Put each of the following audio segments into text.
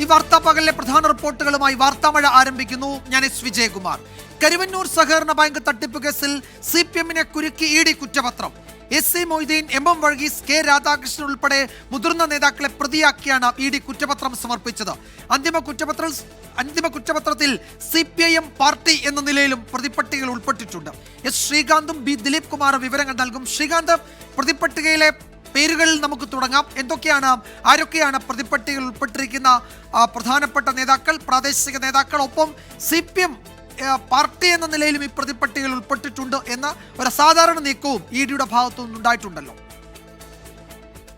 ഈ വാർത്താ പകലിലെ പ്രധാന റിപ്പോർട്ടുകളുമായി വാർത്താമഴ ആരംഭിക്കുന്നു. ഞാൻ എസ് വിജയകുമാർ. കരുവന്നൂർ സഹകരണ ബാങ്ക് തട്ടിപ്പ് കേസിൽ CPM-നെ കുരുക്കി ED കുറ്റപത്രം. SC Moideen, MM Varghese, K Radhakrishnan ഉൾപ്പെടെ മുതിർന്ന നേതാക്കളെ പ്രതിയാക്കിയാണ് ED കുറ്റപത്രം സമർപ്പിച്ചത്. അന്തിമ കുറ്റപത്രത്തിൽ CPIM പാർട്ടി എന്ന നിലയിലും പ്രതിപട്ടികയിൽ ഉൾപ്പെട്ടിട്ടുണ്ട്. S ശ്രീകാന്തും B ദിലീപ് കുമാറും വിവരങ്ങൾ നൽകും. ശ്രീകാന്ത്, പ്രതിപട്ടികയിലെ പേരുകളിൽ നമുക്ക് തുടങ്ങാം. ആരൊക്കെയാണ് പ്രതിപട്ടികയിൽ ഉൾപ്പെട്ടിരിക്കുന്ന പ്രധാനപ്പെട്ട നേതാക്കൾ, പ്രാദേശിക നേതാക്കൾ? ഒപ്പം CPM പാർട്ടി എന്ന നിലയിലും ഈ പ്രതിപട്ടികയിൽ ഉൾപ്പെട്ടിട്ടുണ്ട് എന്ന ഒരു അസാധാരണ നീക്കവും ED-യുടെ ഭാഗത്തു നിന്നുണ്ടായിട്ടുണ്ടല്ലോ.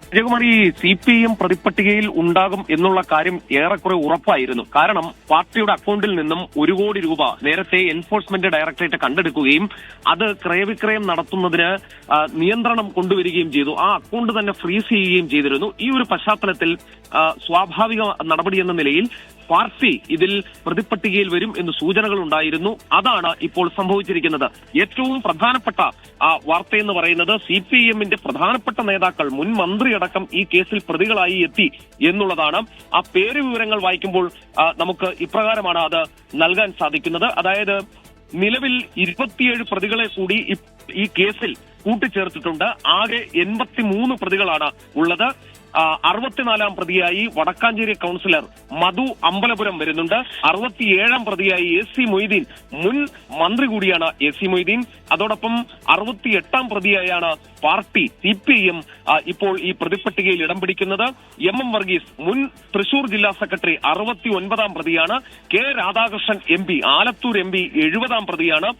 വിജയകുമാർ, ഈ CPM പ്രതിപട്ടികയിൽ ഉണ്ടാകും എന്നുള്ള കാര്യം ഏറെക്കുറെ ഉറപ്പായിരുന്നു. കാരണം പാർട്ടിയുടെ അക്കൗണ്ടിൽ നിന്നും 1 കോടി രൂപ നേരത്തെ എൻഫോഴ്സ്മെന്റ് ഡയറക്ടറേറ്റ് കണ്ടെടുക്കുകയും അത് ക്രയവിക്രയം നടത്തുന്നതിന് നിയന്ത്രണം കൊണ്ടുവരികയും ചെയ്തു. ആ അക്കൗണ്ട് തന്നെ ഫ്രീസ് ചെയ്യുകയും ചെയ്തിരുന്നു. ഈ ഒരു പശ്ചാത്തലത്തിൽ സ്വാഭാവിക നടപടി എന്ന നിലയിൽ പാർട്ടി ഇതിൽ പ്രതിപട്ടികയിൽ വരും എന്ന് സൂചനകൾ ഉണ്ടായിരുന്നു. അതാണ് ഇപ്പോൾ സംഭവിച്ചിരിക്കുന്നത്. ഏറ്റവും പ്രധാനപ്പെട്ട വാർത്തയെന്ന് പറയുന്നത് CPM-ന്റെ പ്രധാനപ്പെട്ട നേതാക്കൾ, മുൻ മന്ത്രിയടക്കം ഈ കേസിൽ പ്രതികളായി എത്തി എന്നുള്ളതാണ്. ആ പേര് വിവരങ്ങൾ വായിക്കുമ്പോൾ നമുക്ക് ഇപ്രകാരമാണ് അത് നൽകാൻ സാധിക്കുന്നത്. അതായത് നിലവിൽ 27 പ്രതികളെ കൂടി ഈ കേസിൽ കൂട്ടിച്ചേർത്തിട്ടുണ്ട്. ആകെ 83 പ്രതികളാണ് ഉള്ളത്. 64-ാം പ്രതിയായി വടക്കാഞ്ചേരി കൗൺസിലർ മധു അമ്പലപുരം വരുന്നുണ്ട്. 67-ാം പ്രതിയായി SC മൊയ്തീൻ, മുൻ മന്ത്രി കൂടിയാണ് SC മൊയ്തീൻ. അതോടൊപ്പം 68-ാം പ്രതിയായാണ് പാർട്ടി CPIM ഇപ്പോൾ ഈ പ്രതിപട്ടികയിൽ ഇടം പിടിക്കുന്നത്. MM വർഗീസ്, മുൻ തൃശൂർ ജില്ലാ സെക്രട്ടറി, 69-ാം പ്രതിയാണ്. K Radhakrishnan MP, Alathur MP, 70-ാം പ്രതിയാണ്.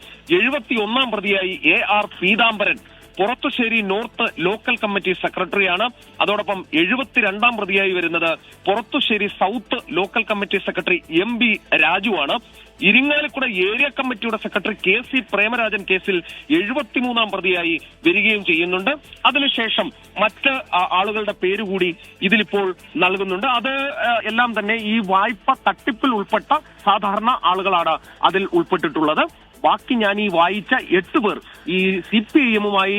71-ാം പ്രതിയായി AR Peethambaran, Purathussery north local committee സെക്രട്ടറിയാണ്. അതോടൊപ്പം 72-ാം പ്രതിയായി വരുന്നത് Purathussery south local committee secretary MB രാജുവാണ്. ഇരിങ്ങാലക്കുട ഏരിയ കമ്മിറ്റിയുടെ സെക്രട്ടറി KC പ്രേമരാജൻ കേസിൽ 73-ാം പ്രതിയായി വരികയും ചെയ്യുന്നുണ്ട്. അതിനുശേഷം മറ്റ് ആളുകളുടെ പേരുകൂടി ഇതിലിപ്പോൾ നൽകുന്നുണ്ട്. അത് എല്ലാം തന്നെ ഈ വായ്പ തട്ടിപ്പിൽ ഉൾപ്പെട്ട സാധാരണ ആളുകളാണ് അതിൽ ഉൾപ്പെട്ടിട്ടുള്ളത്. ബാക്കി ഞാൻ ഈ വായിച്ച 8 പേർ ഈ CPIM-മായി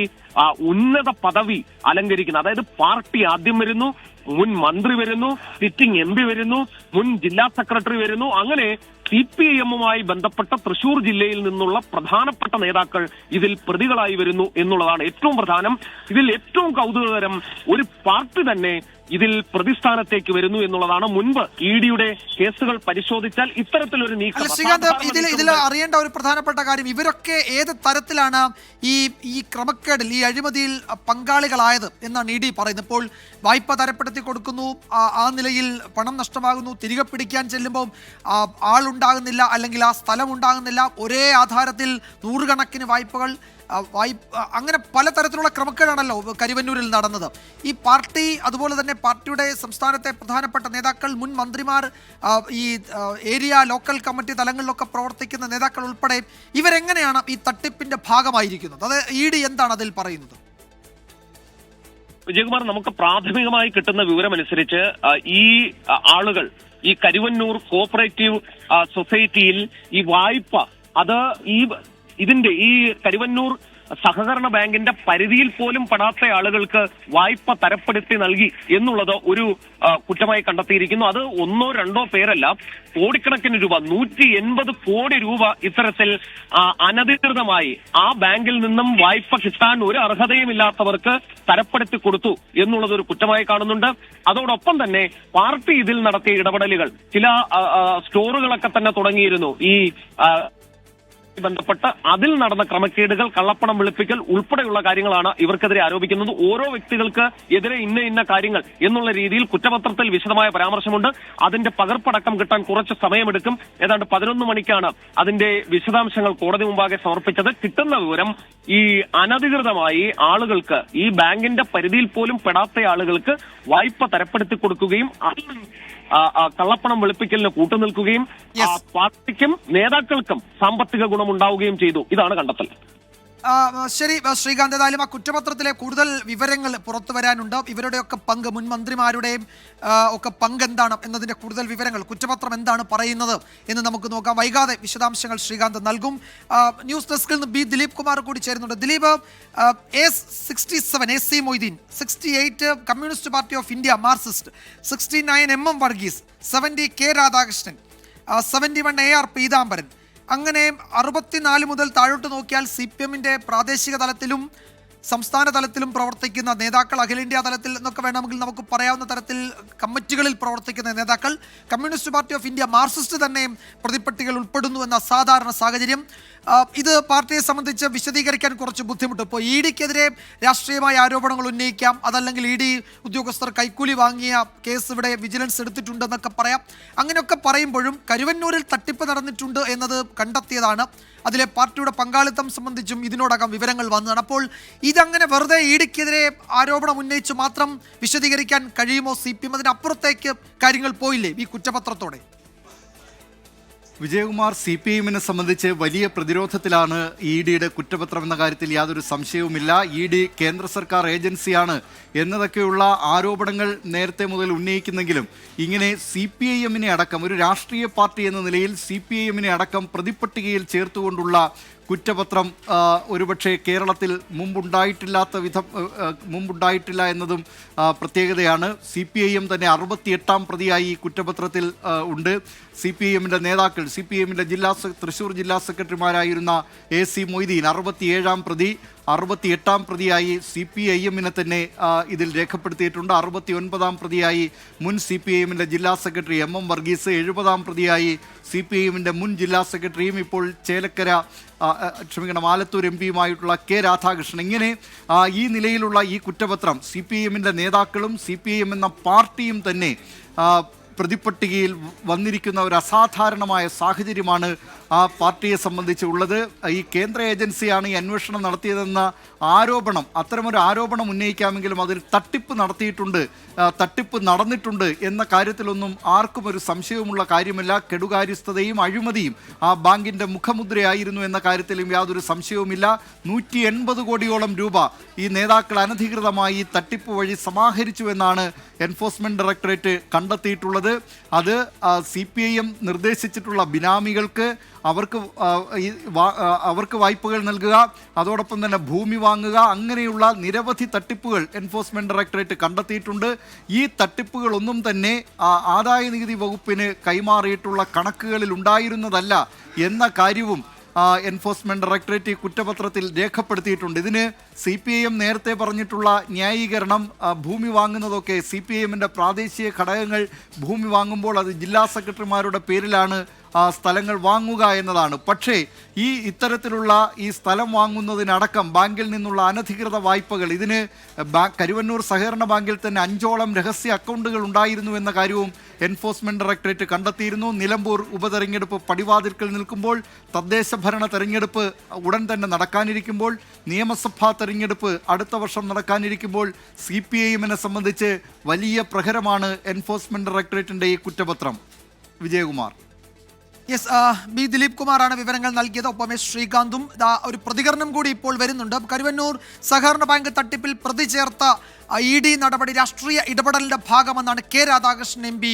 ഉന്നത പദവി അലങ്കരിക്കുന്നു. അതായത് പാർട്ടി ആദ്യം വരുന്നു, മുൻ മന്ത്രി വരുന്നു, സിറ്റിംഗ് MP വരുന്നു, മുൻ ജില്ലാ സെക്രട്ടറി വരുന്നു. അങ്ങനെ CPIM-മായി ബന്ധപ്പെട്ട തൃശൂർ ജില്ലയിൽ നിന്നുള്ള പ്രധാനപ്പെട്ട നേതാക്കൾ ഇതിൽ പ്രതികളായി വരുന്നു എന്നുള്ളതാണ് ഏറ്റവും പ്രധാനം. ഇതിൽ ഏറ്റവും കൗതുകകരം, ഒരു പാർട്ടി തന്നെ ഇതിൽ പ്രതിസ്ഥാനത്തേക്ക് വരുന്നു എന്നുള്ളതാണ്. മുൻപ് ED-യുടെ കേസുകൾ പരിശോധിച്ചാൽ ഇത്തരത്തിലൊരു നീക്കം. ഇതിൽ അറിയേണ്ട ഒരു പ്രധാനപ്പെട്ട കാര്യം, ഇവരൊക്കെ ഏത് തരത്തിലാണ് ഈ ക്രമക്കേടിൽ, ഈ അഴിമതിയിൽ പങ്കാളികളായത് എന്നാണ് ED പറയുന്നത്. ഇപ്പോൾ വായ്പ തരപ്പെടുത്തി കൊടുക്കുന്നു, ആ നിലയിൽ പണം നഷ്ടമാകുന്നു, തിരികെ പിടിക്കാൻ ചെല്ലുമ്പോൾ ആളുണ്ടാകുന്നില്ല, അല്ലെങ്കിൽ ആ സ്ഥലം ഉണ്ടാകുന്നില്ല, ഒരേ ആധാരത്തിൽ നൂറുകണക്കിന് വായ്പകൾ, അങ്ങനെ പലതരത്തിലുള്ള ക്രമക്കേടാണല്ലോ കരുവന്നൂരിൽ നടന്നത്. ഈ പാർട്ടി, അതുപോലെ തന്നെ പാർട്ടിയുടെ സംസ്ഥാനത്തെ പ്രധാനപ്പെട്ട നേതാക്കൾ, മുൻ മന്ത്രിമാർ, ഈ ഏരിയ ലോക്കൽ കമ്മിറ്റി തലങ്ങളിലൊക്കെ പ്രവർത്തിക്കുന്ന നേതാക്കൾ ഉൾപ്പെടെ ഇവരെങ്ങനെയാണ് ഈ തട്ടിപ്പിന്റെ ഭാഗമായിരിക്കുന്നത്? അത് ED എന്താണ് അതിൽ പറയുന്നത്? വിജയകുമാർ, നമുക്ക് പ്രാഥമികമായി കിട്ടുന്ന വിവരമനുസരിച്ച് ഈ ആളുകൾ ഈ കരുവന്നൂർ കോഓപ്പറേറ്റീവ് സൊസൈറ്റിയിൽ ഈ വായ്പ, അത് ഇതിന്റെ ഈ കരുവന്നൂർ സഹകരണ ബാങ്കിന്റെ പരിധിയിൽ പോലും പെടാത്ത ആളുകൾക്ക് വായ്പ തരപ്പെടുത്തി നൽകി എന്നുള്ളത് ഒരു കുറ്റമായി കണ്ടെത്തിയിരിക്കുന്നു. അത് 1-2 പേരല്ല, കോടിക്കണക്കിന് രൂപ, 180 കോടി രൂപ ഇത്തരത്തിൽ അനധികൃതമായി ആ ബാങ്കിൽ നിന്നും വായ്പ കിട്ടാൻ ഒരു അർഹതയുമില്ലാത്തവർക്ക് തരപ്പെടുത്തി കൊടുത്തു എന്നുള്ളത് ഒരു കുറ്റമായി കാണുന്നുണ്ട്. അതോടൊപ്പം തന്നെ പാർട്ടി ഇതിൽ നടത്തിയ ഇടപെടലുകൾ, ചില സ്റ്റോറുകളൊക്കെ തന്നെ തുടങ്ങിയിരുന്നു ഈ ബന്ധപ്പെട്ട്, അതിൽ നടന്ന ക്രമക്കേടുകൾ, കള്ളപ്പണം വെളുപ്പിക്കൽ ഉൾപ്പെടെയുള്ള കാര്യങ്ങളാണ് ഇവർക്കെതിരെ ആരോപിക്കുന്നത്. ഓരോ വ്യക്തികൾക്ക് എതിരെ ഇന്ന കാര്യങ്ങൾ എന്നുള്ള രീതിയിൽ കുറ്റപത്രത്തിൽ വിശദമായ പരാമർശമുണ്ട്. അതിന്റെ പകർപ്പടക്കം കിട്ടാൻ കുറച്ച് സമയമെടുക്കും. ഏതാണ്ട് 11 മണിക്കാണ് അതിന്റെ വിശദാംശങ്ങൾ കോടതി മുമ്പാകെ സമർപ്പിച്ചത്. കിട്ടുന്ന വിവരം, ഈ അനധികൃതമായി ആളുകൾക്ക്, ഈ ബാങ്കിന്റെ പരിധിയിൽ പോലും പെടാത്ത ആളുകൾക്ക് വായ്പ തരപ്പെടുത്തി കൊടുക്കുകയും കള്ളപ്പണം വെളുപ്പിക്കലിന് കൂട്ടുനിൽക്കുകയും പാർട്ടിക്കും നേതാക്കൾക്കും സാമ്പത്തിക ഗുണമുണ്ടാവുകയും ചെയ്തു. ഇതാണ് കണ്ടെത്തൽ. ശരി ശ്രീകാന്ത്, ഏതായാലും ആ കുറ്റപത്രത്തിലെ കൂടുതൽ വിവരങ്ങൾ പുറത്തു വരാനുണ്ട്. ഇവരുടെയൊക്കെ പങ്ക്, മുൻ മന്ത്രിമാരുടെയും ഒക്കെ പങ്ക് എന്താണ് എന്നതിന്റെ കൂടുതൽ വിവരങ്ങൾ, കുറ്റപത്രം എന്താണ് പറയുന്നത് എന്ന് നമുക്ക് നോക്കാം. വൈകാതെ വിശദാംശങ്ങൾ ശ്രീകാന്ത് നൽകും. ന്യൂസ് ഡെസ്കിൽ നിന്ന് ബി ദിലീപ് കുമാർ കൂടി ചേരുന്നുണ്ട്. Dileep, A67 AC Moideen, 68 Communist Party of India Marxist, 69 MM Varghese, 70 K Radhakrishnan, 71 AR Peethambaran, അങ്ങനെ 64 മുതൽ താഴോട്ട് നോക്കിയാൽ CPM-ന്റെ പ്രാദേശിക തലത്തിലും സംസ്ഥാന തലത്തിലും പ്രവർത്തിക്കുന്ന നേതാക്കൾ, അഖിലേന്ത്യാ തലത്തിൽ എന്നൊക്കെ വേണമെങ്കിൽ നമുക്ക് പറയാവുന്ന തരത്തിൽ കമ്മിറ്റികളിൽ പ്രവർത്തിക്കുന്ന നേതാക്കൾ, communist Party of India Marxist തന്നെ പ്രതിപ്പട്ടികൾ ഉൾപ്പെടുന്നു എന്ന അസാധാരണ സാഹചര്യം. ഇത് പാർട്ടിയെ സംബന്ധിച്ച് വിശദീകരിക്കാൻ കുറച്ച് ബുദ്ധിമുട്ട്. ഇപ്പോൾ ED-ക്കെതിരെ രാഷ്ട്രീയമായ ആരോപണങ്ങൾ ഉന്നയിക്കാം, അതല്ലെങ്കിൽ ED ഉദ്യോഗസ്ഥർ കൈക്കൂലി വാങ്ങിയ കേസ് ഇവിടെ വിജിലൻസ് എടുത്തിട്ടുണ്ടെന്നൊക്കെ പറയാം. അങ്ങനെയൊക്കെ പറയുമ്പോഴും കരുവന്നൂരിൽ തട്ടിപ്പ് നടന്നിട്ടുണ്ട് എന്നത് കണ്ടെത്തിയതാണ്. അതിലെ പാർട്ടിയുടെ പങ്കാളിത്തം സംബന്ധിച്ചും ഇതിനോടകം വിവരങ്ങൾ വന്നതാണ്. അപ്പോൾ ഇതങ്ങനെ വെറുതെ ED-ക്കെതിരെ ആരോപണം ഉന്നയിച്ച് മാത്രം വിശദീകരിക്കാൻ കഴിയുമോ CPM? അതിനപ്പുറത്തേക്ക് കാര്യങ്ങൾ പോയില്ലേ ഈ കുറ്റപത്രത്തോടെ? വിജയകുമാർ, CPM-നെ സംബന്ധിച്ച് വലിയ പ്രതിരോധത്തിലാണ് ED-യുടെ കുറ്റപത്രം എന്ന കാര്യത്തിൽ യാതൊരു സംശയവുമില്ല. ED കേന്ദ്ര സർക്കാർ ഏജൻസിയാണ് എന്നതൊക്കെയുള്ള ആരോപണങ്ങൾ നേരത്തെ മുതൽ ഉന്നയിക്കുന്നെങ്കിലും ഇങ്ങനെ CPIM-നെ അടക്കം, ഒരു രാഷ്ട്രീയ പാർട്ടി എന്ന നിലയിൽ CPIM-നെ അടക്കം പ്രതിപ്പട്ടികയിൽ ചേർത്തുകൊണ്ടുള്ള കുറ്റപത്രം ഒരുപക്ഷെ കേരളത്തിൽ മുമ്പുണ്ടായിട്ടില്ല എന്നതും പ്രത്യേകതയാണ്. CPIM തന്നെ 68-ാം പ്രതിയായി ഈ കുറ്റപത്രത്തിൽ ഉണ്ട്. CPIM-ന്റെ നേതാക്കൾ, CPIM-ന്റെ തൃശ്ശൂർ ജില്ലാ സെക്രട്ടറിമാരായിരുന്ന AC മൊയ്തീൻ 67-ാം പ്രതി, 68-ാം പ്രതിയായി CPIM-നെ തന്നെ ഇതിൽ രേഖപ്പെടുത്തിയിട്ടുണ്ട്. 69-ാം പ്രതിയായി മുൻ CPIM-ന്റെ ജില്ലാ സെക്രട്ടറി MM വർഗീസ്, 70-ാം പ്രതിയായി CPIM-ന്റെ മുൻ ജില്ലാ സെക്രട്ടറിയും ഇപ്പോൾ ആലത്തൂർ MP-യുമായിട്ടുള്ള K രാധാകൃഷ്ണൻ. ഇങ്ങനെ ഈ നിലയിലുള്ള ഈ കുറ്റപത്രം CPIM-ന്റെ നേതാക്കളും CPIM എന്ന പാർട്ടിയും തന്നെ പ്രതിപ്പട്ടികയിൽ വന്നിരിക്കുന്ന ഒരു അസാധാരണമായ സാഹചര്യമാണ് ആ പാർട്ടിയെ സംബന്ധിച്ചുള്ളത്. ഈ കേന്ദ്ര ഏജൻസിയാണ് ഈ അന്വേഷണം നടത്തിയതെന്ന ആരോപണം, അത്തരമൊരു ആരോപണം ഉന്നയിക്കാമെങ്കിലും അതിൽ തട്ടിപ്പ് നടന്നിട്ടുണ്ട് എന്ന കാര്യത്തിലൊന്നും ആർക്കും ഒരു സംശയവുമുള്ള കാര്യമില്ല. കെടുകാര്യസ്ഥതയും അഴിമതിയും ആ ബാങ്കിൻ്റെ മുഖമുദ്രയായിരുന്നു എന്ന കാര്യത്തിലും യാതൊരു സംശയവുമില്ല. 180 കോടിയോളം രൂപ ഈ നേതാക്കൾ അനധികൃതമായി തട്ടിപ്പ് വഴി സമാഹരിച്ചു എന്നാണ് എൻഫോഴ്സ്മെന്റ് ഡയറക്ടറേറ്റ് കണ്ടെത്തിയിട്ടുള്ളത്. അത് CPIM നിർദ്ദേശിച്ചിട്ടുള്ള ബിനാമികൾക്ക് അവർക്ക് വായ്പകൾ നൽകുക, അതോടൊപ്പം തന്നെ ഭൂമി വാങ്ങുക, അങ്ങനെയുള്ള നിരവധി തട്ടിപ്പുകൾ എൻഫോഴ്സ്മെന്റ് ഡയറക്ടറേറ്റ് കണ്ടെത്തിയിട്ടുണ്ട്. ഈ തട്ടിപ്പുകളൊന്നും തന്നെ ആദായ നികുതി വകുപ്പിന് കൈമാറിയിട്ടുള്ള കണക്കുകളിൽ ഉണ്ടായിരുന്നതല്ല എന്ന കാര്യവും എൻഫോഴ്സ്മെന്റ് ഡയറക്ടറേറ്റ് കുറ്റപത്രത്തിൽ രേഖപ്പെടുത്തിയിട്ടുണ്ട്. ഇതിന് CPIM നേരത്തെ പറഞ്ഞിട്ടുള്ള ന്യായീകരണം, ഭൂമി വാങ്ങുന്നതൊക്കെ CPIM-ന്റെ പ്രാദേശിക ഘടകങ്ങൾ ഭൂമി വാങ്ങുമ്പോൾ അത് ജില്ലാ സെക്രട്ടറിമാരുടെ പേരിലാണ് സ്ഥലങ്ങൾ വാങ്ങുക എന്നതാണ്. പക്ഷേ ഇത്തരത്തിലുള്ള ഈ സ്ഥലം വാങ്ങുന്നതിനടക്കം ബാങ്കിൽ നിന്നുള്ള അനധികൃത വായ്പകൾ, ഇതിന് കരുവന്നൂർ സഹകരണ ബാങ്കിൽ തന്നെ 5ഓളം രഹസ്യ അക്കൗണ്ടുകൾ ഉണ്ടായിരുന്നു എന്ന കാര്യവും എൻഫോഴ്സ്മെന്റ് ഡയറക്ടറേറ്റ് കണ്ടെത്തിയിരുന്നു. നിലമ്പൂർ ഉപതെരഞ്ഞെടുപ്പ് പടിവാതിൽക്കൽ നിൽക്കുമ്പോൾ, തദ്ദേശ ഭരണ തെരഞ്ഞെടുപ്പ് ഉടൻ തന്നെ നടക്കാനിരിക്കുമ്പോൾ, നിയമസഭാ തെരഞ്ഞെടുപ്പ് അടുത്ത വർഷം നടക്കാനിരിക്കുമ്പോൾ CPIM-നെ സംബന്ധിച്ച് വലിയ പ്രഹരമാണ് എൻഫോഴ്സ്മെന്റ് ഡയറക്ടറേറ്റിന്റെ ഈ കുറ്റപത്രം. വിജയകുമാർ. യെസ്, ബി ദിലീപ് കുമാറാണ് വിവരങ്ങൾ നൽകിയത്. ഒപ്പം ശ്രീകാന്തും ഒരു പ്രതികരണം കൂടി ഇപ്പോൾ വരുന്നുണ്ട്. കരുവന്നൂർ സഹകരണ ബാങ്ക് തട്ടിപ്പിൽ പ്രതി ചേർത്ത ED നടപടി രാഷ്ട്രീയ ഇടപെടലിന്റെ ഭാഗമെന്നാണ് K രാധാകൃഷ്ണൻ MP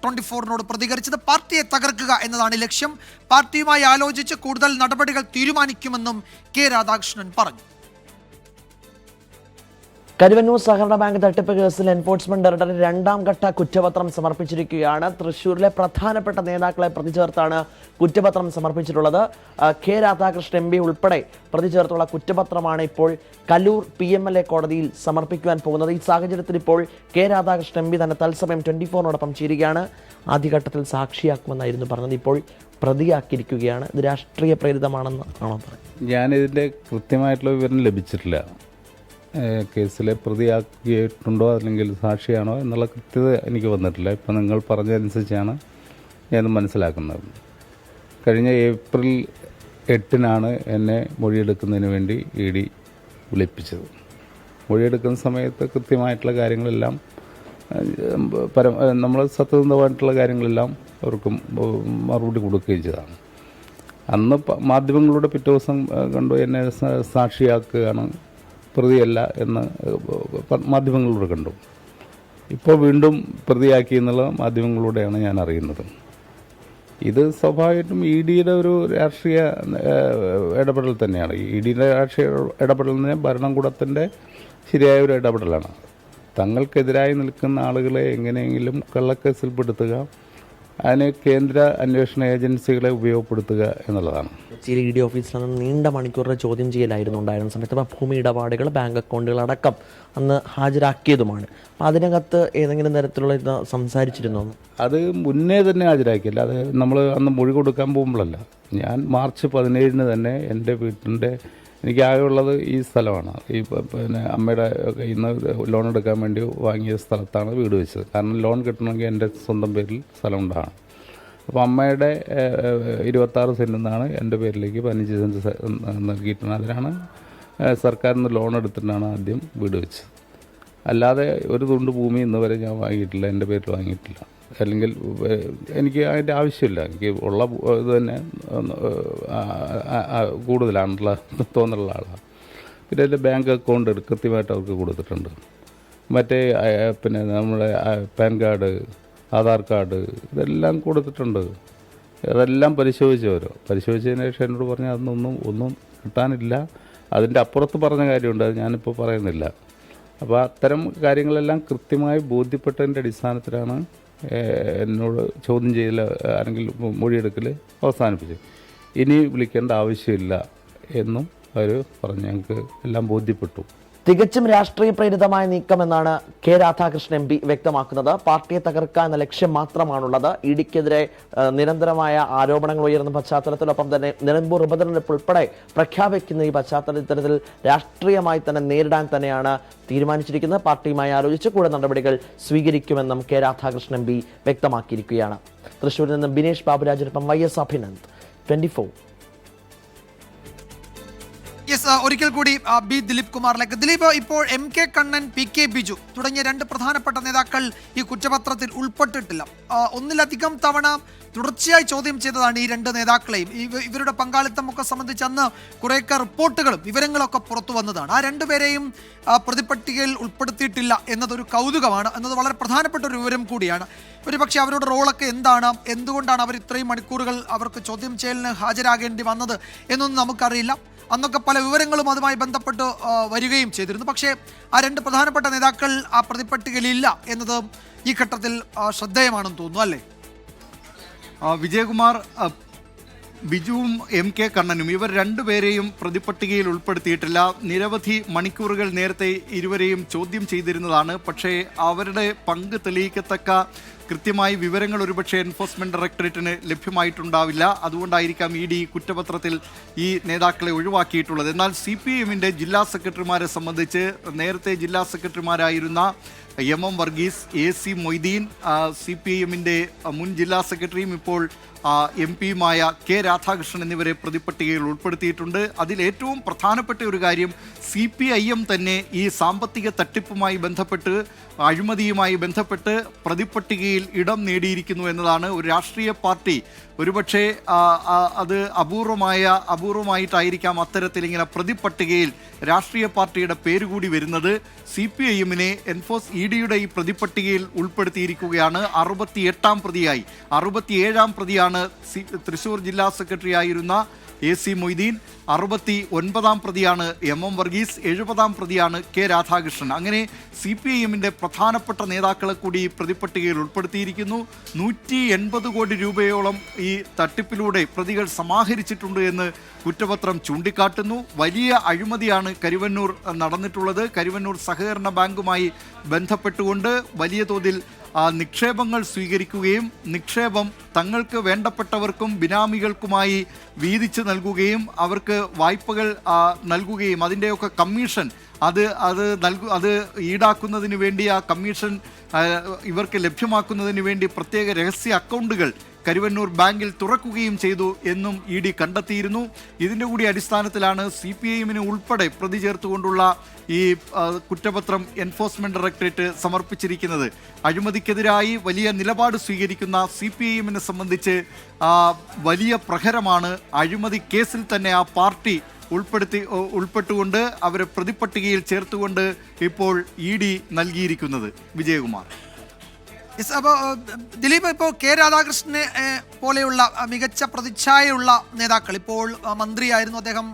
24-നോട് പ്രതികരിച്ചത്. പാർട്ടിയെ തകർക്കുക എന്നതാണ് ലക്ഷ്യം. പാർട്ടിയുമായി ആലോചിച്ച് കൂടുതൽ നടപടികൾ തീരുമാനിക്കുമെന്നും K രാധാകൃഷ്ണൻ പറഞ്ഞു. കരുവന്നൂർ സഹകരണ ബാങ്ക് തട്ടിപ്പ് കേസിൽ എൻഫോഴ്സ്മെന്റ് ഡയറക്ടർ 2ാം ഘട്ട കുറ്റപത്രം സമർപ്പിച്ചിരിക്കുകയാണ്. തൃശ്ശൂരിലെ പ്രധാനപ്പെട്ട നേതാക്കളെ പ്രതി ചേർത്താണ് കുറ്റപത്രം സമർപ്പിച്ചിട്ടുള്ളത്. K രാധാകൃഷ്ണൻ MP ഉൾപ്പെടെ പ്രതി ചേർത്തുള്ള കുറ്റപത്രമാണ് ഇപ്പോൾ കലൂർ PMLA കോടതിയിൽ സമർപ്പിക്കുവാൻ പോകുന്നത്. ഈ സാഹചര്യത്തിൽ ഇപ്പോൾ K രാധാകൃഷ്ണൻ MP തന്നെ തത്സമയം 24-നോടൊപ്പം ചേരുകയാണ്. ആദ്യഘട്ടത്തിൽ സാക്ഷിയാക്കുമെന്നായിരുന്നു പറഞ്ഞത്, ഇപ്പോൾ പ്രതിയാക്കിയിരിക്കുകയാണ്. ഇത് രാഷ്ട്രീയ പ്രേരിതമാണെന്ന് ആണോ പറയുന്നത്? ഞാനിതിൻ്റെ കൃത്യമായിട്ടുള്ള വിവരം ലഭിച്ചിട്ടില്ല. കേസിലെ പ്രതിയാക്കിയിട്ടുണ്ടോ അല്ലെങ്കിൽ സാക്ഷിയാണോ എന്നുള്ള കൃത്യത എനിക്ക് വന്നിട്ടില്ല. ഇപ്പം നിങ്ങൾ പറഞ്ഞതനുസരിച്ചാണ് ഞാനത് മനസ്സിലാക്കുന്നത്. കഴിഞ്ഞ ഏപ്രിൽ 8-നാണ് എന്നെ മൊഴിയെടുക്കുന്നതിന് വേണ്ടി ED വിളിപ്പിച്ചത്. മൊഴിയെടുക്കുന്ന സമയത്ത് കൃത്യമായിട്ടുള്ള കാര്യങ്ങളെല്ലാം നമ്മൾ സത്യസന്ധമായിട്ടുള്ള കാര്യങ്ങളെല്ലാം അവർക്ക് മറുപടി കൊടുക്കുകയും ചെയ്തതാണ്. അന്ന് മാധ്യമങ്ങളുടെ പിറ്റേ ദിവസം കണ്ടു എന്നെ സാക്ഷിയാക്കുകയാണ്, പ്രതിയല്ല എന്ന് മാധ്യമങ്ങളിലൂടെ കണ്ടു. ഇപ്പോൾ വീണ്ടും പ്രതിയാക്കി എന്നുള്ള മാധ്യമങ്ങളിലൂടെയാണ് ഞാൻ അറിയുന്നത്. ഇത് സ്വാഭാവികമായിട്ടും ഇ ഡിയുടെ ഒരു രാഷ്ട്രീയ ഇടപെടൽ തന്നെയാണ്. ഇ ഡിയുടെ രാഷ്ട്രീയ ഇടപെടലിന് ഭരണകൂടത്തിൻ്റെ ശരിയായ ഒരു ഇടപെടലാണ്. തങ്ങൾക്കെതിരായി നിൽക്കുന്ന ആളുകളെ എങ്ങനെയെങ്കിലും കള്ളക്കേസിൽപ്പെടുത്തുക, അതിന് കേന്ദ്ര അന്വേഷണ ഏജൻസികളെ ഉപയോഗപ്പെടുത്തുക എന്നുള്ളതാണ്. കൊച്ചിയിൽ ഇ ഡി ഓഫീസിൽ നിന്ന് നീണ്ട മണിക്കൂറുടെ ചോദ്യം ചെയ്യലായിരുന്നു ഉണ്ടായിരുന്ന സമയത്ത് ഭൂമി ഇടപാടുകൾ, ബാങ്ക് അക്കൗണ്ടുകൾ അടക്കം അന്ന് ഹാജരാക്കിയതുമാണ്. അപ്പം അതിനകത്ത് ഏതെങ്കിലും തരത്തിലുള്ള ഇത് സംസാരിച്ചിരുന്നോ? അത് മുന്നേ തന്നെ ഹാജരാക്കിയല്ല. അത് നമ്മൾ അന്ന് മൊഴി കൊടുക്കാൻ പോകുമ്പോഴല്ല. ഞാൻ മാർച്ച് 17 തന്നെ എൻ്റെ വീട്ടിൻ്റെ, എനിക്ക് ആകെയുള്ളത് ഈ സ്ഥലമാണ്. ഈ പിന്നെ അമ്മയുടെ ഇന്ന് ലോൺ എടുക്കാൻ വേണ്ടി വാങ്ങിയ സ്ഥലത്താണ് വീട് വെച്ചത്. കാരണം ലോൺ കിട്ടണമെങ്കിൽ എൻ്റെ സ്വന്തം പേരിൽ സ്ഥലം ഉണ്ടാകണം. അപ്പോൾ അമ്മയുടെ 26 സെൻറ്റിൽ നിന്നാണ് എൻ്റെ പേരിലേക്ക് 15 സെൻറ്റ് നൽകിയിട്ടാണ്. അതിനാണ് സർക്കാരിൽ നിന്ന് ലോൺ എടുത്തിട്ടാണ് ആദ്യം വീട് വെച്ചത്. അല്ലാതെ ഒരു തുണ്ട് ഭൂമി ഇന്ന് വരെ ഞാൻ വാങ്ങിയിട്ടില്ല, എൻ്റെ പേരിൽ വാങ്ങിയിട്ടില്ല. അല്ലെങ്കിൽ എനിക്ക് അതിൻ്റെ ആവശ്യമില്ല. എനിക്ക് ഉള്ള ഇത് തന്നെ കൂടുതലാണുള്ള തോന്നലുള്ള ആളാണ്. പിന്നെ എൻ്റെ ബാങ്ക് അക്കൗണ്ട് കൃത്യമായിട്ട് അവർക്ക് കൊടുത്തിട്ടുണ്ട്. മറ്റേ പിന്നെ നമ്മുടെ പാൻ കാർഡ്, ആധാർ കാർഡ് ഇതെല്ലാം കൊടുത്തിട്ടുണ്ട്. അതെല്ലാം പരിശോധിച്ചതിന് ശേഷം എന്നോട് പറഞ്ഞാൽ ഒന്നും കിട്ടാനില്ല. അതിൻ്റെ അപ്പുറത്ത് പറഞ്ഞ കാര്യമുണ്ട്, അത് ഞാനിപ്പോൾ പറയുന്നില്ല. അപ്പോൾ അത്തരം കാര്യങ്ങളെല്ലാം കൃത്യമായി ബോധ്യപ്പെട്ടതിൻ്റെ അടിസ്ഥാനത്തിലാണ് എന്നോട് ചോദ്യം ചെയ്യൽ അല്ലെങ്കിൽ മൊഴിയെടുക്കൽ അവസാനിപ്പിച്ചു. ഇനി വിളിക്കേണ്ട ആവശ്യമില്ല എന്നും അവർ പറഞ്ഞ് ഞങ്ങൾക്ക് എല്ലാം ബോധ്യപ്പെട്ടു. തികച്ചും രാഷ്ട്രീയ പ്രേരിതമായ നീക്കമെന്നാണ് കെ രാധാകൃഷ്ണൻ എം പി വ്യക്തമാക്കുന്നത്. പാർട്ടിയെ തകർക്കുക എന്ന ലക്ഷ്യം മാത്രമാണുള്ളത്. ഇ ഡിക്കെതിരെ നിരന്തരമായ ആരോപണങ്ങൾ ഉയർന്ന പശ്ചാത്തലത്തിലൊപ്പം തന്നെ നിലമ്പൂർ ഉപതെരഞ്ഞെടുപ്പ് ഉൾപ്പെടെ പ്രഖ്യാപിക്കുന്ന ഈ പശ്ചാത്തലത്തിൽ രാഷ്ട്രീയമായി തന്നെ നേരിടാൻ തന്നെയാണ് തീരുമാനിച്ചിരിക്കുന്നത്. പാർട്ടിയുമായി ആലോചിച്ച് കൂടുതൽ നടപടികൾ സ്വീകരിക്കുമെന്നും കെ രാധാകൃഷ്ണൻ എം പി വ്യക്തമാക്കിയിരിക്കുകയാണ്. തൃശ്ശൂരിൽ നിന്ന് ബിനേഷ് ബാബുരാജിനൊപ്പം YS അഭിനന്ദ്, 24. ഒരിക്കൽ കൂടി ബി ദിലീപ് കുമാറിലേക്ക്. ദിലീപ്, ഇപ്പോൾ MK കണ്ണൻ, PK ബിജു തുടങ്ങിയ 2 പ്രധാനപ്പെട്ട നേതാക്കൾ ഈ കുറ്റപത്രത്തിൽ ഉൾപ്പെട്ടിട്ടില്ല. ഒന്നിലധികം തവണ തുടർച്ചയായി ചോദ്യം ചെയ്തതാണ് ഈ 2 നേതാക്കളെയും. ഇവരുടെ പങ്കാളിത്തമൊക്കെ സംബന്ധിച്ച് അന്ന് കുറേയൊക്കെ റിപ്പോർട്ടുകളും വിവരങ്ങളൊക്കെ പുറത്തു വന്നതാണ്. ആ 2 പേരെയും പ്രതിപട്ടികയിൽ ഉൾപ്പെടുത്തിയിട്ടില്ല എന്നതൊരു കൗതുകമാണ്, എന്നത് വളരെ പ്രധാനപ്പെട്ട ഒരു വിവരം കൂടിയാണ്. ഒരുപക്ഷെ അവരുടെ റോളൊക്കെ എന്താണ്, എന്തുകൊണ്ടാണ് അവർ ഇത്രയും മണിക്കൂറുകൾ അവർക്ക് ചോദ്യം ചെയ്യലിന് ഹാജരാകേണ്ടി വന്നത് എന്നൊന്നും നമുക്കറിയില്ല. അന്നൊക്കെ പല വിവരങ്ങളും അതുമായി ബന്ധപ്പെട്ട് വരികയും ചെയ്തിരുന്നു. പക്ഷേ ആ 2 പ്രധാനപ്പെട്ട നേതാക്കൾ ആ പ്രതിപട്ടികയിലില്ല എന്നത് ഈ ഘട്ടത്തിൽ ശ്രദ്ധേയമാണെന്ന് തോന്നുന്നു, അല്ലേ? വിജയകുമാർ, ബിജുവും MK കണ്ണനും ഇവർ 2 പേരെയും പ്രതിപട്ടികയിൽ ഉൾപ്പെടുത്തിയിട്ടില്ല. നിരവധി മണിക്കൂറുകൾ നേരത്തെ ഇരുവരെയും ചോദ്യം ചെയ്തിരുന്നതാണ്. പക്ഷേ അവരുടെ പങ്ക് തെളിയിക്കത്തക്ക കൃത്യമായി വിവരങ്ങൾ ഒരുപക്ഷെ എൻഫോഴ്സ്മെന്റ് ഡയറക്ടറേറ്റിന് ലഭ്യമായിട്ടുണ്ടാവില്ല. അതുകൊണ്ടായിരിക്കാം ED കുറ്റപത്രത്തിൽ ഈ നേതാക്കളെ ഒഴിവാക്കിയിട്ടുള്ളത്. എന്നാൽ CPIMന്റെ ജില്ലാ സെക്രട്ടറിമാരെ സംബന്ധിച്ച് നേരത്തെ ജില്ലാ സെക്രട്ടറിമാരായിരുന്ന MM വർഗീസ്, AC മൊയ്തീൻ, CPIMന്റെ മുൻ ജില്ലാ സെക്രട്ടറിയും ഇപ്പോൾ MP-യുമായ K രാധാകൃഷ്ണൻ എന്നിവരെ പ്രതിപട്ടികയിൽ ഉൾപ്പെടുത്തിയിട്ടുണ്ട്. അതിലേറ്റവും പ്രധാനപ്പെട്ട ഒരു കാര്യം CPIM തന്നെ ഈ സാമ്പത്തിക തട്ടിപ്പുമായി ബന്ധപ്പെട്ട്, അഴിമതിയുമായി ബന്ധപ്പെട്ട് പ്രതിപട്ടികയിൽ ഇടം നേടിയിരിക്കുന്നു എന്നതാണ്. ഒരു രാഷ്ട്രീയ പാർട്ടി ഒരുപക്ഷെ അത് അപൂർവമായിട്ടായിരിക്കാം അത്തരത്തിൽ ഇങ്ങനെ പ്രതിപട്ടികയിൽ രാഷ്ട്രീയ പാർട്ടിയുടെ പേരുകൂടി വരുന്നത്. CPIMനെ EDയുടെ ഈ പ്രതിപട്ടികയിൽ ഉൾപ്പെടുത്തിയിരിക്കുകയാണ്. 68-ാം പ്രതിയായി. 67-ാം പ്രതിയാണ് തൃശ്ശൂർ ജില്ലാ സെക്രട്ടറി ആയിരുന്ന AC മൊയ്തീൻ, 69-ാം പ്രതിയാണ് MM വർഗീസ്, 70-ാം പ്രതിയാണ് K രാധാകൃഷ്ണൻ. അങ്ങനെ CPIMന്റെ പ്രധാനപ്പെട്ട നേതാക്കളെ കൂടി പ്രതിപട്ടികയിൽ ഉൾപ്പെടുത്തിയിരിക്കുന്നു. 180 കോടി രൂപയോളം ഈ തട്ടിപ്പിലൂടെ പ്രതികൾ സമാഹരിച്ചിട്ടുണ്ട് എന്ന് കുറ്റപത്രം ചൂണ്ടിക്കാട്ടുന്നു. വലിയ അഴിമതിയാണ് കരുവന്നൂർ നടന്നിട്ടുള്ളത്. കരുവന്നൂർ സഹകരണ ബാങ്കുമായി ബന്ധപ്പെട്ടുകൊണ്ട് വലിയ തോതിൽ നിക്ഷേപങ്ങൾ സ്വീകരിക്കുകയും നിക്ഷേപം തങ്ങൾക്ക് വേണ്ടപ്പെട്ടവർക്കും ബിനാമികൾക്കുമായി വീതിച്ച് നൽകുകയും അവർക്ക് വായ്പകൾ നൽകുകയും അതിൻ്റെയൊക്കെ കമ്മീഷൻ അത് ഈടാക്കുന്നതിന് വേണ്ടി ആ കമ്മീഷൻ ഇവർക്ക് ലഭ്യമാക്കുന്നതിന് വേണ്ടി പ്രത്യേക രഹസ്യ അക്കൗണ്ടുകൾ കരുവന്നൂർ ബാങ്കിൽ തുറക്കുകയും ചെയ്തു എന്നും ഇ ഡി കണ്ടെത്തിയിരുന്നു. ഇതിന്റെ കൂടി അടിസ്ഥാനത്തിലാണ് CPIM ഉൾപ്പെടെ പ്രതി ചേർത്തുകൊണ്ടുള്ള ഈ കുറ്റപത്രം എൻഫോഴ്സ്മെന്റ് ഡയറക്ടറേറ്റ് സമർപ്പിച്ചിരിക്കുന്നത്. അഴിമതിക്കെതിരായി വലിയ നിലപാട് സ്വീകരിക്കുന്ന CPIM സംബന്ധിച്ച് വലിയ പ്രഹരമാണ് അഴിമതി കേസിൽ തന്നെ ആ പാർട്ടി ഉൾപ്പെട്ടുകൊണ്ട് അവരെ പ്രതിപട്ടികയിൽ ചേർത്തുകൊണ്ട് ഇപ്പോൾ ഇ ഡി നൽകിയിരിക്കുന്നത്. വിജയകുമാർ. അപ്പോൾ ദിലീപ്, ഇപ്പോൾ കെ രാധാകൃഷ്ണനെ പോലെയുള്ള മികച്ച പ്രതിച്ഛായയുള്ള നേതാക്കൾ, ഇപ്പോൾ മന്ത്രിയായിരുന്നു അദ്ദേഹം,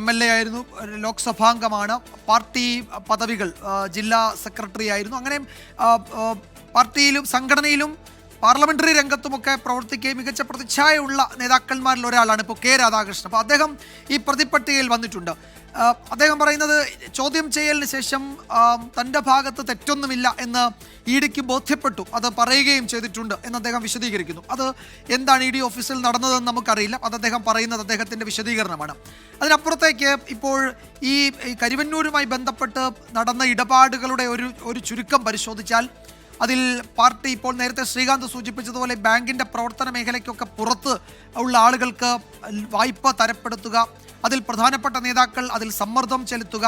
MLA ആയിരുന്നു, ലോക്സഭാംഗമാണ്, പാർട്ടി പദവികൾ ജില്ലാ സെക്രട്ടറി ആയിരുന്നു, അങ്ങനെ പാർട്ടിയിലും സംഘടനയിലും പാർലമെന്ററി രംഗത്തുമൊക്കെ പ്രവർത്തിക്കുകയും മികച്ച പ്രതിച്ഛായയുള്ള നേതാക്കന്മാരിൽ ഒരാളാണ് ഇപ്പോൾ കെ രാധാകൃഷ്ണൻ. അപ്പോൾ അദ്ദേഹം ഈ പ്രതിപട്ടികയിൽ വന്നിട്ടുണ്ട്. അദ്ദേഹം പറയുന്നത് ചോദ്യം ചെയ്യലിന് ശേഷം തൻ്റെ ഭാഗത്ത് തെറ്റൊന്നുമില്ല എന്ന് ഇ ഡിക്ക് ബോധ്യപ്പെട്ടു, അത് പറയുകയും ചെയ്തിട്ടുണ്ട് എന്ന് അദ്ദേഹം വിശദീകരിക്കുന്നു. അത് എന്താണ് ഇ ഡി ഓഫീസിൽ നടന്നതെന്ന് നമുക്കറിയില്ല, അത് അദ്ദേഹം പറയുന്നത് അദ്ദേഹത്തിൻ്റെ വിശദീകരണമാണ്. അതിനപ്പുറത്തേക്ക് ഇപ്പോൾ ഈ കരുവന്നൂരുമായി ബന്ധപ്പെട്ട് നടന്ന ഇടപാടുകളുടെ ഒരു ചുരുക്കം പരിശോധിച്ചാൽ അതിൽ പാർട്ടി ഇപ്പോൾ നേരത്തെ ശ്രീകാന്ത് സൂചിപ്പിച്ചതുപോലെ ബാങ്കിൻ്റെ പ്രവർത്തന മേഖലയ്ക്കൊക്കെ പുറത്ത് ഉള്ള ആളുകൾക്ക് വായ്പ തരപ്പെടുത്തുക, അതിൽ പ്രധാനപ്പെട്ട നേതാക്കൾ അതിൽ സമ്മർദ്ദം ചെലുത്തുക,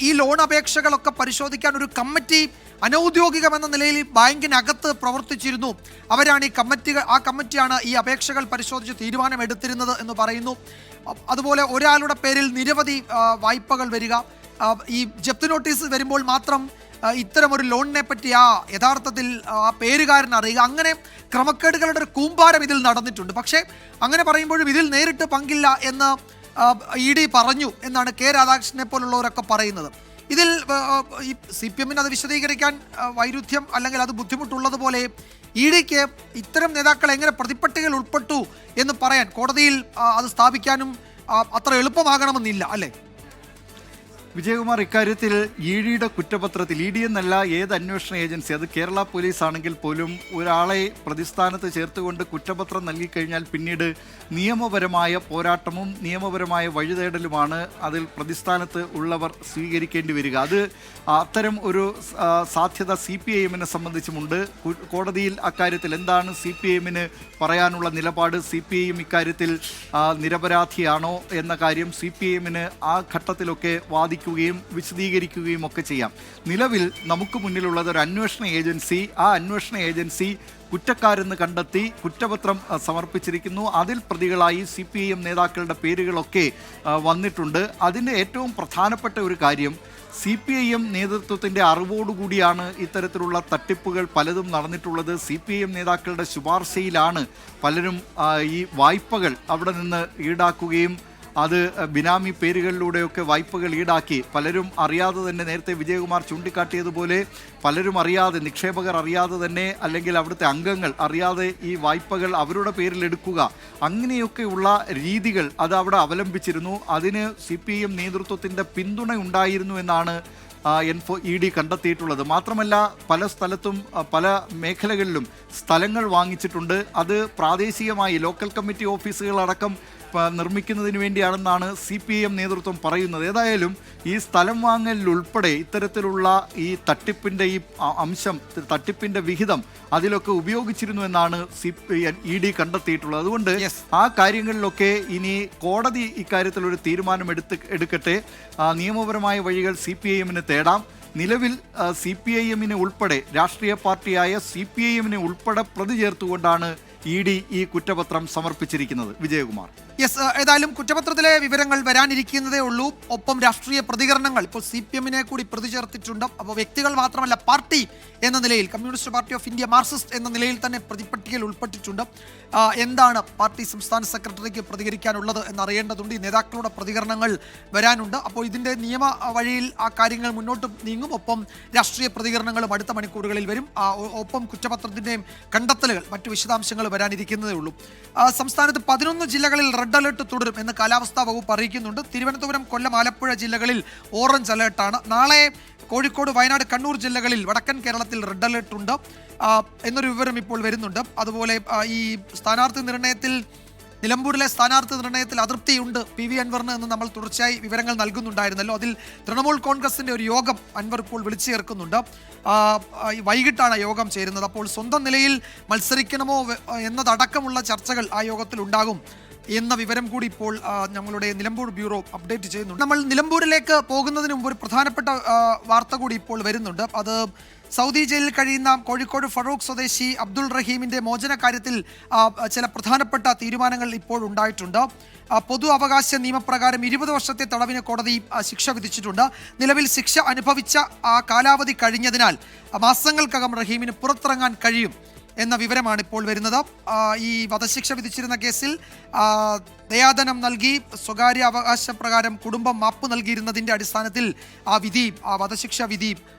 ഈ ലോൺ അപേക്ഷകളൊക്കെ പരിശോധിക്കാൻ ഒരു കമ്മിറ്റി അനൗദ്യോഗികമെന്ന നിലയിൽ ബാങ്കിനകത്ത് പ്രവർത്തിച്ചിരുന്നു. അവരാണ് ആ കമ്മിറ്റിയാണ് ഈ അപേക്ഷകൾ പരിശോധിച്ച് തീരുമാനമെടുത്തിരുന്നത് എന്ന് പറയുന്നു. അതുപോലെ ഒരാളുടെ പേരിൽ നിരവധി വായ്പകൾ വരിക, ഈ ജപ്തി നോട്ടീസ് വരുമ്പോൾ മാത്രം ഇത്തരമൊരു ലോണിനെ പറ്റി യഥാർത്ഥത്തിൽ ആ പേരുകാരൻ അറിയുക, അങ്ങനെ ക്രമക്കേടുകളുടെ ഒരു കൂമ്പാരം ഇതിൽ നടന്നിട്ടുണ്ട്. പക്ഷേ അങ്ങനെ പറയുമ്പോഴും ഇതിൽ നേരിട്ട് പങ്കില്ല എന്ന് ഇ ഡി പറഞ്ഞു എന്നാണ് കെ രാധാകൃഷ്ണനെ പോലുള്ളവരൊക്കെ പറയുന്നത്. ഇതിൽ ഈ CPM അത് വിശദീകരിക്കാൻ വൈരുദ്ധ്യം അല്ലെങ്കിൽ അത് ബുദ്ധിമുട്ടുള്ളതുപോലെ ഇ ഡിക്ക് ഇത്തരം നേതാക്കൾ എങ്ങനെ പ്രതിപട്ടികയിൽ ഉൾപ്പെട്ടു എന്ന് പറയാൻ കോടതിയിൽ അത് സ്ഥാപിക്കാനും അത്ര എളുപ്പമാകണമെന്നില്ല, അല്ലേ? വിജയകുമാർ, ഇക്കാര്യത്തിൽ ഇ ഡിയുടെ കുറ്റപത്രത്തിൽ ഇ ഡി എന്നല്ല ഏത് അന്വേഷണ ഏജൻസി, അത് കേരള പോലീസ് ആണെങ്കിൽ പോലും ഒരാളെ പ്രതിസ്ഥാനത്ത് ചേർത്തുകൊണ്ട് കുറ്റപത്രം നൽകിക്കഴിഞ്ഞാൽ പിന്നീട് നിയമപരമായ പോരാട്ടവും നിയമപരമായ വഴിതേടലുമാണ് അതിൽ പ്രതിസ്ഥാനത്ത് ഉള്ളവർ സ്വീകരിക്കേണ്ടി വരിക. അത് അത്തരം ഒരു സാധ്യത CPIM സംബന്ധിച്ചുമുണ്ട്. കോടതിയിൽ അക്കാര്യത്തിൽ എന്താണ് CPIM പറയാനുള്ള നിലപാട്, CPIM ഇക്കാര്യത്തിൽ നിരപരാധിയാണോ എന്ന കാര്യം CPIM ആ ഘട്ടത്തിലൊക്കെ വാദിക്കുകയും വിശദീകരിക്കുകയും ഒക്കെ ചെയ്യാം. നിലവിൽ നമുക്ക് മുന്നിലുള്ളത് ഒരു അന്വേഷണ ഏജൻസി. ആ അന്വേഷണ ഏജൻസി കുറ്റക്കാരെന്ന് കണ്ടെത്തി കുറ്റപത്രം സമർപ്പിച്ചിരിക്കുന്നു. അതിൽ പ്രതികളായി CPIM നേതാക്കളുടെ പേരുകളൊക്കെ വന്നിട്ടുണ്ട്. അതിൻ്റെ ഏറ്റവും പ്രധാനപ്പെട്ട ഒരു കാര്യം, CPIM നേതൃത്വത്തിൻ്റെ അറിവോടുകൂടിയാണ് ഇത്തരത്തിലുള്ള തട്ടിപ്പുകൾ പലതും നടന്നിട്ടുള്ളത്. CPIM നേതാക്കളുടെ ശുപാർശയിലാണ് പലരും ഈ വായ്പകൾ അവിടെ നിന്ന് ഈടാക്കുകയും അത് ബിനാമി പേരുകളിലൂടെയൊക്കെ വായ്പകൾ ഈടാക്കി പലരും അറിയാതെ തന്നെ, നേരത്തെ വിജയകുമാർ ചൂണ്ടിക്കാട്ടിയതുപോലെ പലരും അറിയാതെ, നിക്ഷേപകർ അറിയാതെ തന്നെ അല്ലെങ്കിൽ അവിടുത്തെ അംഗങ്ങൾ അറിയാതെ ഈ വായ്പകൾ അവരുടെ പേരിൽ എടുക്കുക, അങ്ങനെയൊക്കെയുള്ള രീതികൾ അത് അവിടെ അവലംബിച്ചിരുന്നു. അതിന് CPIM നേതൃത്വത്തിൻ്റെ പിന്തുണ ഉണ്ടായിരുന്നു എന്നാണ് ഇ ഡി കണ്ടെത്തിയിട്ടുള്ളത്. മാത്രമല്ല പല സ്ഥലത്തും പല മേഖലകളിലും സ്ഥലങ്ങൾ വാങ്ങിച്ചിട്ടുണ്ട്. അത് പ്രാദേശികമായി ലോക്കൽ കമ്മിറ്റി ഓഫീസുകളടക്കം നിർമ്മിക്കുന്നതിന് വേണ്ടിയാണെന്നാണ് CPIM നേതൃത്വം പറയുന്നത്. ഏതായാലും ഈ സ്ഥലം വാങ്ങലിലുൾപ്പെടെ ഇത്തരത്തിലുള്ള ഈ തട്ടിപ്പിൻ്റെ ഈ അംശം, തട്ടിപ്പിൻ്റെ വിഹിതം അതിലൊക്കെ ഉപയോഗിച്ചിരുന്നു എന്നാണ് ഇ ഡി കണ്ടെത്തിയിട്ടുള്ളത്. അതുകൊണ്ട് ആ കാര്യങ്ങളിലൊക്കെ ഇനി കോടതി ഇക്കാര്യത്തിൽ ഒരു തീരുമാനം എടുക്കട്ടെ. നിയമപരമായ വഴികൾ CPIM തേടാം. നിലവിൽ CPIM ഉൾപ്പെടെ, രാഷ്ട്രീയ പാർട്ടിയായ CPIM ഉൾപ്പെടെ പ്രതി ചേർത്തുകൊണ്ടാണ് ഇ ഡി ഈ കുറ്റപത്രം സമർപ്പിച്ചിരിക്കുന്നത്. വിജയകുമാർ. ഏതായാലും കുറ്റപത്രത്തിലെ വിവരങ്ങൾ വരാനിരിക്കുന്നതേ ഉള്ളൂ. ഒപ്പം രാഷ്ട്രീയ പ്രതികരണങ്ങൾ ഇപ്പോൾ CPM കൂടി പ്രതി ചേർത്തിട്ടുണ്ട്. അപ്പോൾ വ്യക്തികൾ മാത്രമല്ല, പാർട്ടി എന്ന നിലയിൽ, communist Party of India Marxist എന്ന നിലയിൽ തന്നെ പ്രതിപട്ടികയിൽ ഉൾപ്പെട്ടിട്ടുണ്ട്. എന്താണ് പാർട്ടി സംസ്ഥാന സെക്രട്ടറിക്ക് പ്രതികരിക്കാനുള്ളത് എന്നറിയേണ്ടതുണ്ട്. ഈ നേതാക്കളുടെ പ്രതികരണങ്ങൾ വരാനുണ്ട്. അപ്പോൾ ഇതിൻ്റെ നിയമ വഴിയിൽ ആ കാര്യങ്ങൾ മുന്നോട്ട് നീങ്ങും. ഒപ്പം രാഷ്ട്രീയ പ്രതികരണങ്ങളും അടുത്ത മണിക്കൂറുകളിൽ വരും. ഒപ്പം കുറ്റപത്രത്തിൻ്റെയും കണ്ടെത്തലുകൾ, മറ്റു വിശദാംശങ്ങൾ വരാനിരിക്കുന്നതേ ഉള്ളൂ. സംസ്ഥാനത്ത് 11 ജില്ലകളിൽ റെഡ് അലർട്ട് തുടരും എന്ന് കാലാവസ്ഥാ വകുപ്പ് അറിയിക്കുന്നുണ്ട്. തിരുവനന്തപുരം, കൊല്ലം, ആലപ്പുഴ ജില്ലകളിൽ ഓറഞ്ച് അലേർട്ടാണ്. നാളെ കോഴിക്കോട്, വയനാട്, കണ്ണൂർ ജില്ലകളിൽ വടക്കൻ കേരളത്തിൽ റെഡ് അലർട്ട് ഉണ്ട് എന്നൊരു വിവരം ഇപ്പോൾ വരുന്നുണ്ട്. അതുപോലെ ഈ സ്ഥാനാർത്ഥി നിർണയത്തിൽ നിലമ്പൂരിലെ സ്ഥാനാർത്ഥി നിർണയത്തിൽ അതൃപ്തിയുണ്ട് PV അൻവറിന് എന്ന് നമ്മൾ തുടർച്ചയായി വിവരങ്ങൾ നൽകുന്നുണ്ടായിരുന്നല്ലോ. അതിൽ തൃണമൂൽ കോൺഗ്രസിന്റെ ഒരു യോഗം അൻവർ ഇപ്പോൾ വിളിച്ചു ചേർക്കുന്നുണ്ട്. വൈകിട്ടാണ് യോഗം ചേരുന്നത്. അപ്പോൾ സ്വന്തം നിലയിൽ മത്സരിക്കണമോ എന്നതടക്കമുള്ള ചർച്ചകൾ ആ യോഗത്തിൽ ഉണ്ടാകും എന്ന വിവരം കൂടി ഇപ്പോൾ ഞങ്ങളുടെ നിലമ്പൂർ ബ്യൂറോ അപ്ഡേറ്റ് ചെയ്യുന്നുണ്ട്. നമ്മൾ നിലമ്പൂരിലേക്ക് പോകുന്നതിന് മുമ്പ് ഒരു പ്രധാനപ്പെട്ട വാർത്ത കൂടി ഇപ്പോൾ വരുന്നുണ്ട്. അത് സൗദി ജയിലിൽ കഴിയുന്ന കോഴിക്കോട് ഫറൂഖ് സ്വദേശി അബ്ദുൾ റഹീമിന്റെ മോചന കാര്യത്തിൽ ചില പ്രധാനപ്പെട്ട തീരുമാനങ്ങൾ ഇപ്പോൾ ഉണ്ടായിട്ടുണ്ട്. പൊതു അവകാശ നിയമപ്രകാരം 20 വർഷത്തെ തടവിന് കോടതി ശിക്ഷ വിധിച്ചിട്ടുണ്ട്. നിലവിൽ ശിക്ഷ അനുഭവിച്ച ആ കാലാവധി കഴിഞ്ഞതിനാൽ മാസങ്ങൾക്കകം റഹീമിന് പുറത്തിറങ്ങാൻ കഴിയും എന്ന വിവരമാണ് ഇപ്പോൾ വരുന്നത്. ഈ വധശിക്ഷ വിധിച്ചിരുന്ന കേസിൽ ദയാധനം നൽകി സ്വകാര്യ അവകാശ പ്രകാരം കുടുംബം മാപ്പ് നൽകിയിരുന്നതിൻ്റെ അടിസ്ഥാനത്തിൽ ആ വധശിക്ഷ വിധി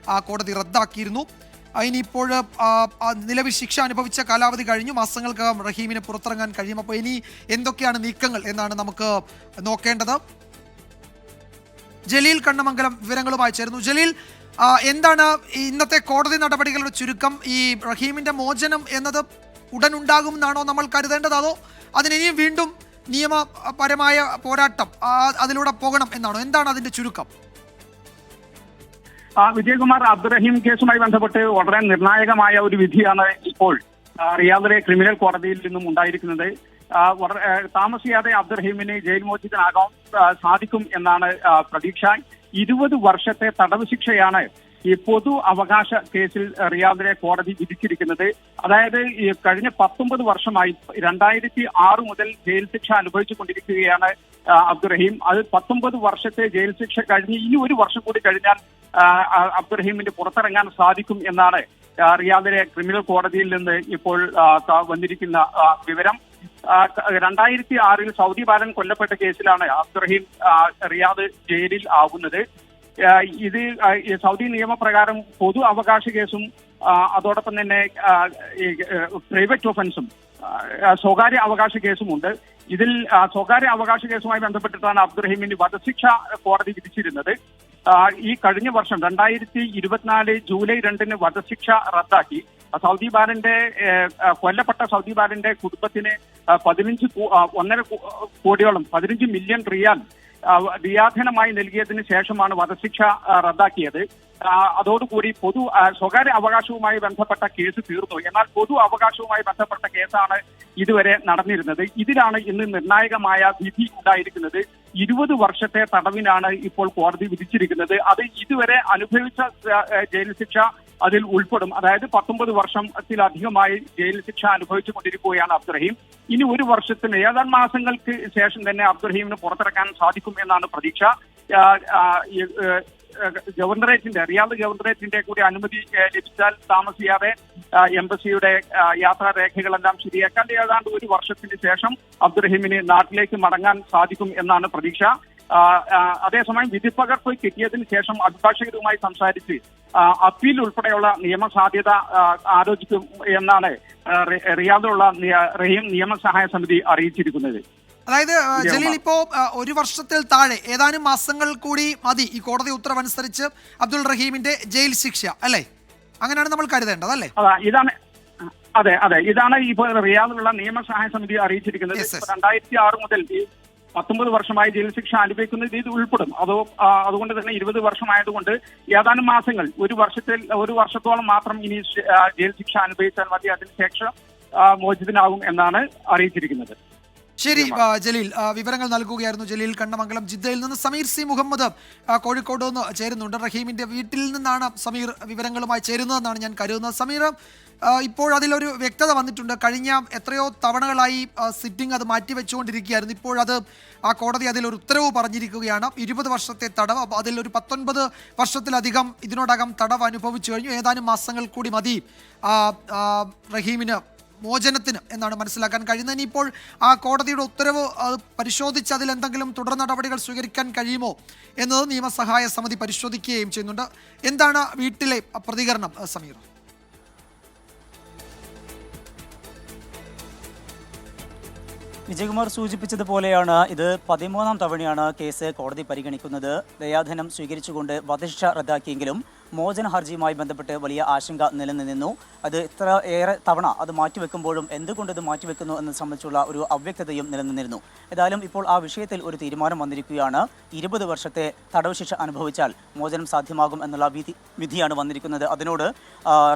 കോടതി റദ്ദാക്കിയിരുന്നു. ഇനിയിപ്പോൾ നിലവിൽ ശിക്ഷ അനുഭവിച്ച കാലാവധി കഴിഞ്ഞു, മാസങ്ങൾക്കകം റഹീമിന് പുറത്തിറങ്ങാൻ കഴിയും. അപ്പോൾ ഇനി എന്തൊക്കെയാണ് നീക്കങ്ങൾ എന്നാണ് നമുക്ക് നോക്കേണ്ടത്. ജലീൽ കണ്ണമംഗലം വിവരങ്ങളുമായി ചേരുന്നു. ജലീൽ, എന്താണ് ഇന്നത്തെ കോടതി നടപടികളുടെ ചുരുക്കം? ഈ റഹീമിന്റെ മോചനം എന്നത് ഉടൻ ഉണ്ടാകും എന്നാണോ നമ്മൾ കരുതേണ്ടത്, അതോ അതിനിയും വീണ്ടും നിയമപരമായ പോരാട്ടം അതിലൂടെ പോകണം എന്നാണോ? എന്താണ് അതിന്റെ ചുരുക്കം? വിജയകുമാർ, അബ്ദുറഹീം കേസുമായി ബന്ധപ്പെട്ട് വളരെ നിർണായകമായ ഒരു വിധിയാണ് ഇപ്പോൾ റിയാദിലെ ക്രിമിനൽ കോടതിയിൽ നിന്നും ഉണ്ടായിരിക്കുന്നത്. താമസിയാതെ അബ്ദുറഹീമിന് ജയിൽ മോചിതനാകാൻ സാധിക്കും എന്നാണ് പ്രതീക്ഷ. 20 വർഷത്തെ തടവ് ശിക്ഷയാണ് ഈ പൊതു അവകാശ കേസിൽ റിയാദിലെ കോടതി വിധിച്ചിരിക്കുന്നത്. അതായത് ഈ കഴിഞ്ഞ 19 വർഷമായി 2006 മുതൽ ജയിൽ ശിക്ഷ അനുഭവിച്ചു കൊണ്ടിരിക്കുകയാണ് അബ്ദുറഹീം. അത് 19 വർഷത്തെ ജയിൽ ശിക്ഷ കഴിഞ്ഞ് ഇനി 1 വർഷം കൂടി കഴിഞ്ഞാൽ അബ്ദുറഹീമിന് പുറത്തിറങ്ങാൻ സാധിക്കും എന്നാണ് റിയാദിലെ ക്രിമിനൽ കോടതിയിൽ നിന്ന് ഇപ്പോൾ വന്നിരിക്കുന്ന വിവരം. 2006 സൗദി ബാലൻ കൊല്ലപ്പെട്ട കേസിലാണ് അബ്ദുറഹീം റിയാദ് ജയിലിൽ ആകുന്നത്. ഇത് സൗദി നിയമപ്രകാരം പൊതു അവകാശ കേസും അതോടൊപ്പം തന്നെ പ്രൈവറ്റ് ഒഫൻസും സ്വകാര്യ അവകാശ കേസുമുണ്ട്. ഇതിൽ സ്വകാര്യ അവകാശ കേസുമായി ബന്ധപ്പെട്ടിട്ടാണ് അബ്ദുറഹീമിന് വധശിക്ഷ കോടതി വിധിച്ചിരുന്നത്. ഈ കഴിഞ്ഞ വർഷം 2024 ജൂലൈ 2 വധശിക്ഷ റദ്ദാക്കി. സൗദി ബാലന്റെ കൊല്ലപ്പെട്ട സൗദി ബാലന്റെ കുടുംബത്തിന് 1.5 കോടിയോളം 15 മില്യൺ റിയാൽ ദിയാധനമായി നൽകിയതിന് ശേഷമാണ് വധശിക്ഷ റദ്ദാക്കിയത്. അതോടുകൂടി സ്വകാര്യ അവകാശവുമായി ബന്ധപ്പെട്ട കേസ് തീർന്നു. എന്നാൽ പൊതു അവകാശവുമായി ബന്ധപ്പെട്ട കേസാണ് ഇതുവരെ നടന്നിരുന്നത്. ഇതിലാണ് ഇന്ന് നിർണായകമായ വിധി ഉണ്ടായിരിക്കുന്നത്. 20 വർഷത്തെ തടവിനാണ് ഇപ്പോൾ കോടതി വിധിച്ചിരിക്കുന്നത്. അത് ഇതുവരെ അനുഭവിച്ച ജയിൽ ശിക്ഷ അതിൽ ഉൾപ്പെടും. അതായത് 19 വർഷത്തിലധികമായി ജയിൽ ശിക്ഷ അനുഭവിച്ചു കൊണ്ടിരിക്കുകയാണ് അബ്ദുറഹീം. ഇനി 1 വർഷത്തിന് ഏതാനും മാസങ്ങൾക്ക് ശേഷം തന്നെ അബ്ദുറഹീമിന് പുറത്തിറക്കാൻ സാധിക്കും എന്നാണ് പ്രതീക്ഷ. റിയാദ് ഗവർണറേറ്റിന്റെ കൂടി അനുമതി ലഭിച്ചാൽ താമസിയാതെ എംബസിയുടെ യാത്രാരേഖകളെല്ലാം ശരിയാക്കാൻ ഏതാണ്ട് 1 വർഷത്തിന് ശേഷം അബ്ദുറഹീമിന് നാട്ടിലേക്ക് മടങ്ങാൻ സാധിക്കും എന്നാണ് പ്രതീക്ഷ. അതേസമയം വിധിപ്പകർപ്പ് കിട്ടിയതിന് ശേഷം അഭിഭാഷകരുമായി സംസാരിച്ച് അപ്പീൽ ഉൾപ്പെടെയുള്ള നിയമസാധ്യത ആലോചിക്കും എന്നാണ് റിയാദിലുള്ള റഹീം നിയമസഹായ സമിതി അറിയിച്ചിരിക്കുന്നത്. അതായത് ജലീൽ, ഇപ്പോ 1 വർഷത്തിൽ താഴെ ഏതാനും മാസങ്ങൾ കൂടി മതി ഈ കോടതി ഉത്തരവനുസരിച്ച് അബ്ദുൾ റഹീമിന്റെ ജയിൽ ശിക്ഷ, അല്ലേ? അങ്ങനെയാണ് നമ്മൾ കരുതേണ്ടത്, അല്ലേ? ഇതാണ് ഇപ്പോൾ റിയാദിലുള്ള നിയമസഹായ സമിതി അറിയിച്ചിരിക്കുന്നത്. 2006 മുതൽ 19 വർഷമായി ജയിൽ ശിക്ഷ അനുഭവിക്കുന്നത് ഇത് ഉൾപ്പെടും. അതുകൊണ്ട് തന്നെ 20 വർഷമായതുകൊണ്ട് ഏതാനും മാസങ്ങൾ 1 വർഷത്തോളം മാത്രം ഇനി ജയിൽ ശിക്ഷ അനുഭവിച്ചാൽ മതി. അതിനുശേഷം മോചിതനാകും എന്നാണ് അറിയിച്ചിരിക്കുന്നത്. ശരി ജലീൽ, വിവരങ്ങൾ നൽകുകയായിരുന്നു ജലീൽ കണ്ണമംഗലം. ജിദ്ദയിൽ നിന്ന് സമീർ സി മുഹമ്മദ് കോഴിക്കോട് നിന്ന് ചേരുന്നുണ്ട്. റഹീമിന്റെ വീട്ടിൽ നിന്നാണ് സമീർ വിവരങ്ങളുമായി ചേരുന്നതെന്നാണ് ഞാൻ കരുതുന്നത്. സമീർ, ഇപ്പോൾ അതിലൊരു വ്യക്തത വന്നിട്ടുണ്ട്. കഴിഞ്ഞ എത്രയോ തവണകളായി സിറ്റിംഗ് അത് മാറ്റിവെച്ചുകൊണ്ടിരിക്കുകയായിരുന്നു. ഇപ്പോഴത് ആ കോടതി അതിലൊരു ഉത്തരവ് പറഞ്ഞിരിക്കുകയാണ്. 20 വർഷത്തെ തടവ്. അപ്പോൾ അതിലൊരു 19 വർഷത്തിലധികം ഇതിനോടകം തടവ് അനുഭവിച്ചു കഴിഞ്ഞു. ഏതാനും മാസങ്ങൾ കൂടി മതി റഹീമിന് മോചനത്തിന് എന്നാണ് മനസ്സിലാക്കാൻ കഴിയുന്നത്. ഇനിയിപ്പോൾ ആ കോടതിയുടെ ഉത്തരവ് പരിശോധിച്ച് അതിൽ എന്തെങ്കിലും തുടർ നടപടികൾ സ്വീകരിക്കാൻ കഴിയുമോ എന്നത് നിയമസഹായ സമിതി പരിശോധിക്കുകയും ചെയ്യുന്നുണ്ട്. എന്താണ് വീട്ടിലെ പ്രതികരണം സമീർ? വിജയകുമാർ സൂചിപ്പിച്ചതുപോലെയാണ് ഇത് 13ാം തവണയാണ് കേസ് കോടതി പരിഗണിക്കുന്നത്. ദയാധനം സ്വീകരിച്ചുകൊണ്ട് വധശിക്ഷ റദ്ദാക്കിയെങ്കിലും മോചന ഹർജിയുമായി ബന്ധപ്പെട്ട് വലിയ ആശങ്ക നിലനിന്നിരുന്നു. അത് ഇത്ര ഏറെ തവണ അത് മാറ്റിവെക്കുമ്പോഴും എന്തുകൊണ്ട് ഇത് മാറ്റിവെക്കുന്നു എന്നത് സംബന്ധിച്ചുള്ള ഒരു അവ്യക്തതയും നിലനിന്നിരുന്നു. ഏതായാലും ഇപ്പോൾ ആ വിഷയത്തിൽ ഒരു തീരുമാനം വന്നിരിക്കുകയാണ്. 20 വർഷത്തെ തടവ് ശിക്ഷ അനുഭവിച്ചാൽ മോചനം സാധ്യമാകും എന്നുള്ള വിധിയാണ് വന്നിരിക്കുന്നത്. അതിനോട്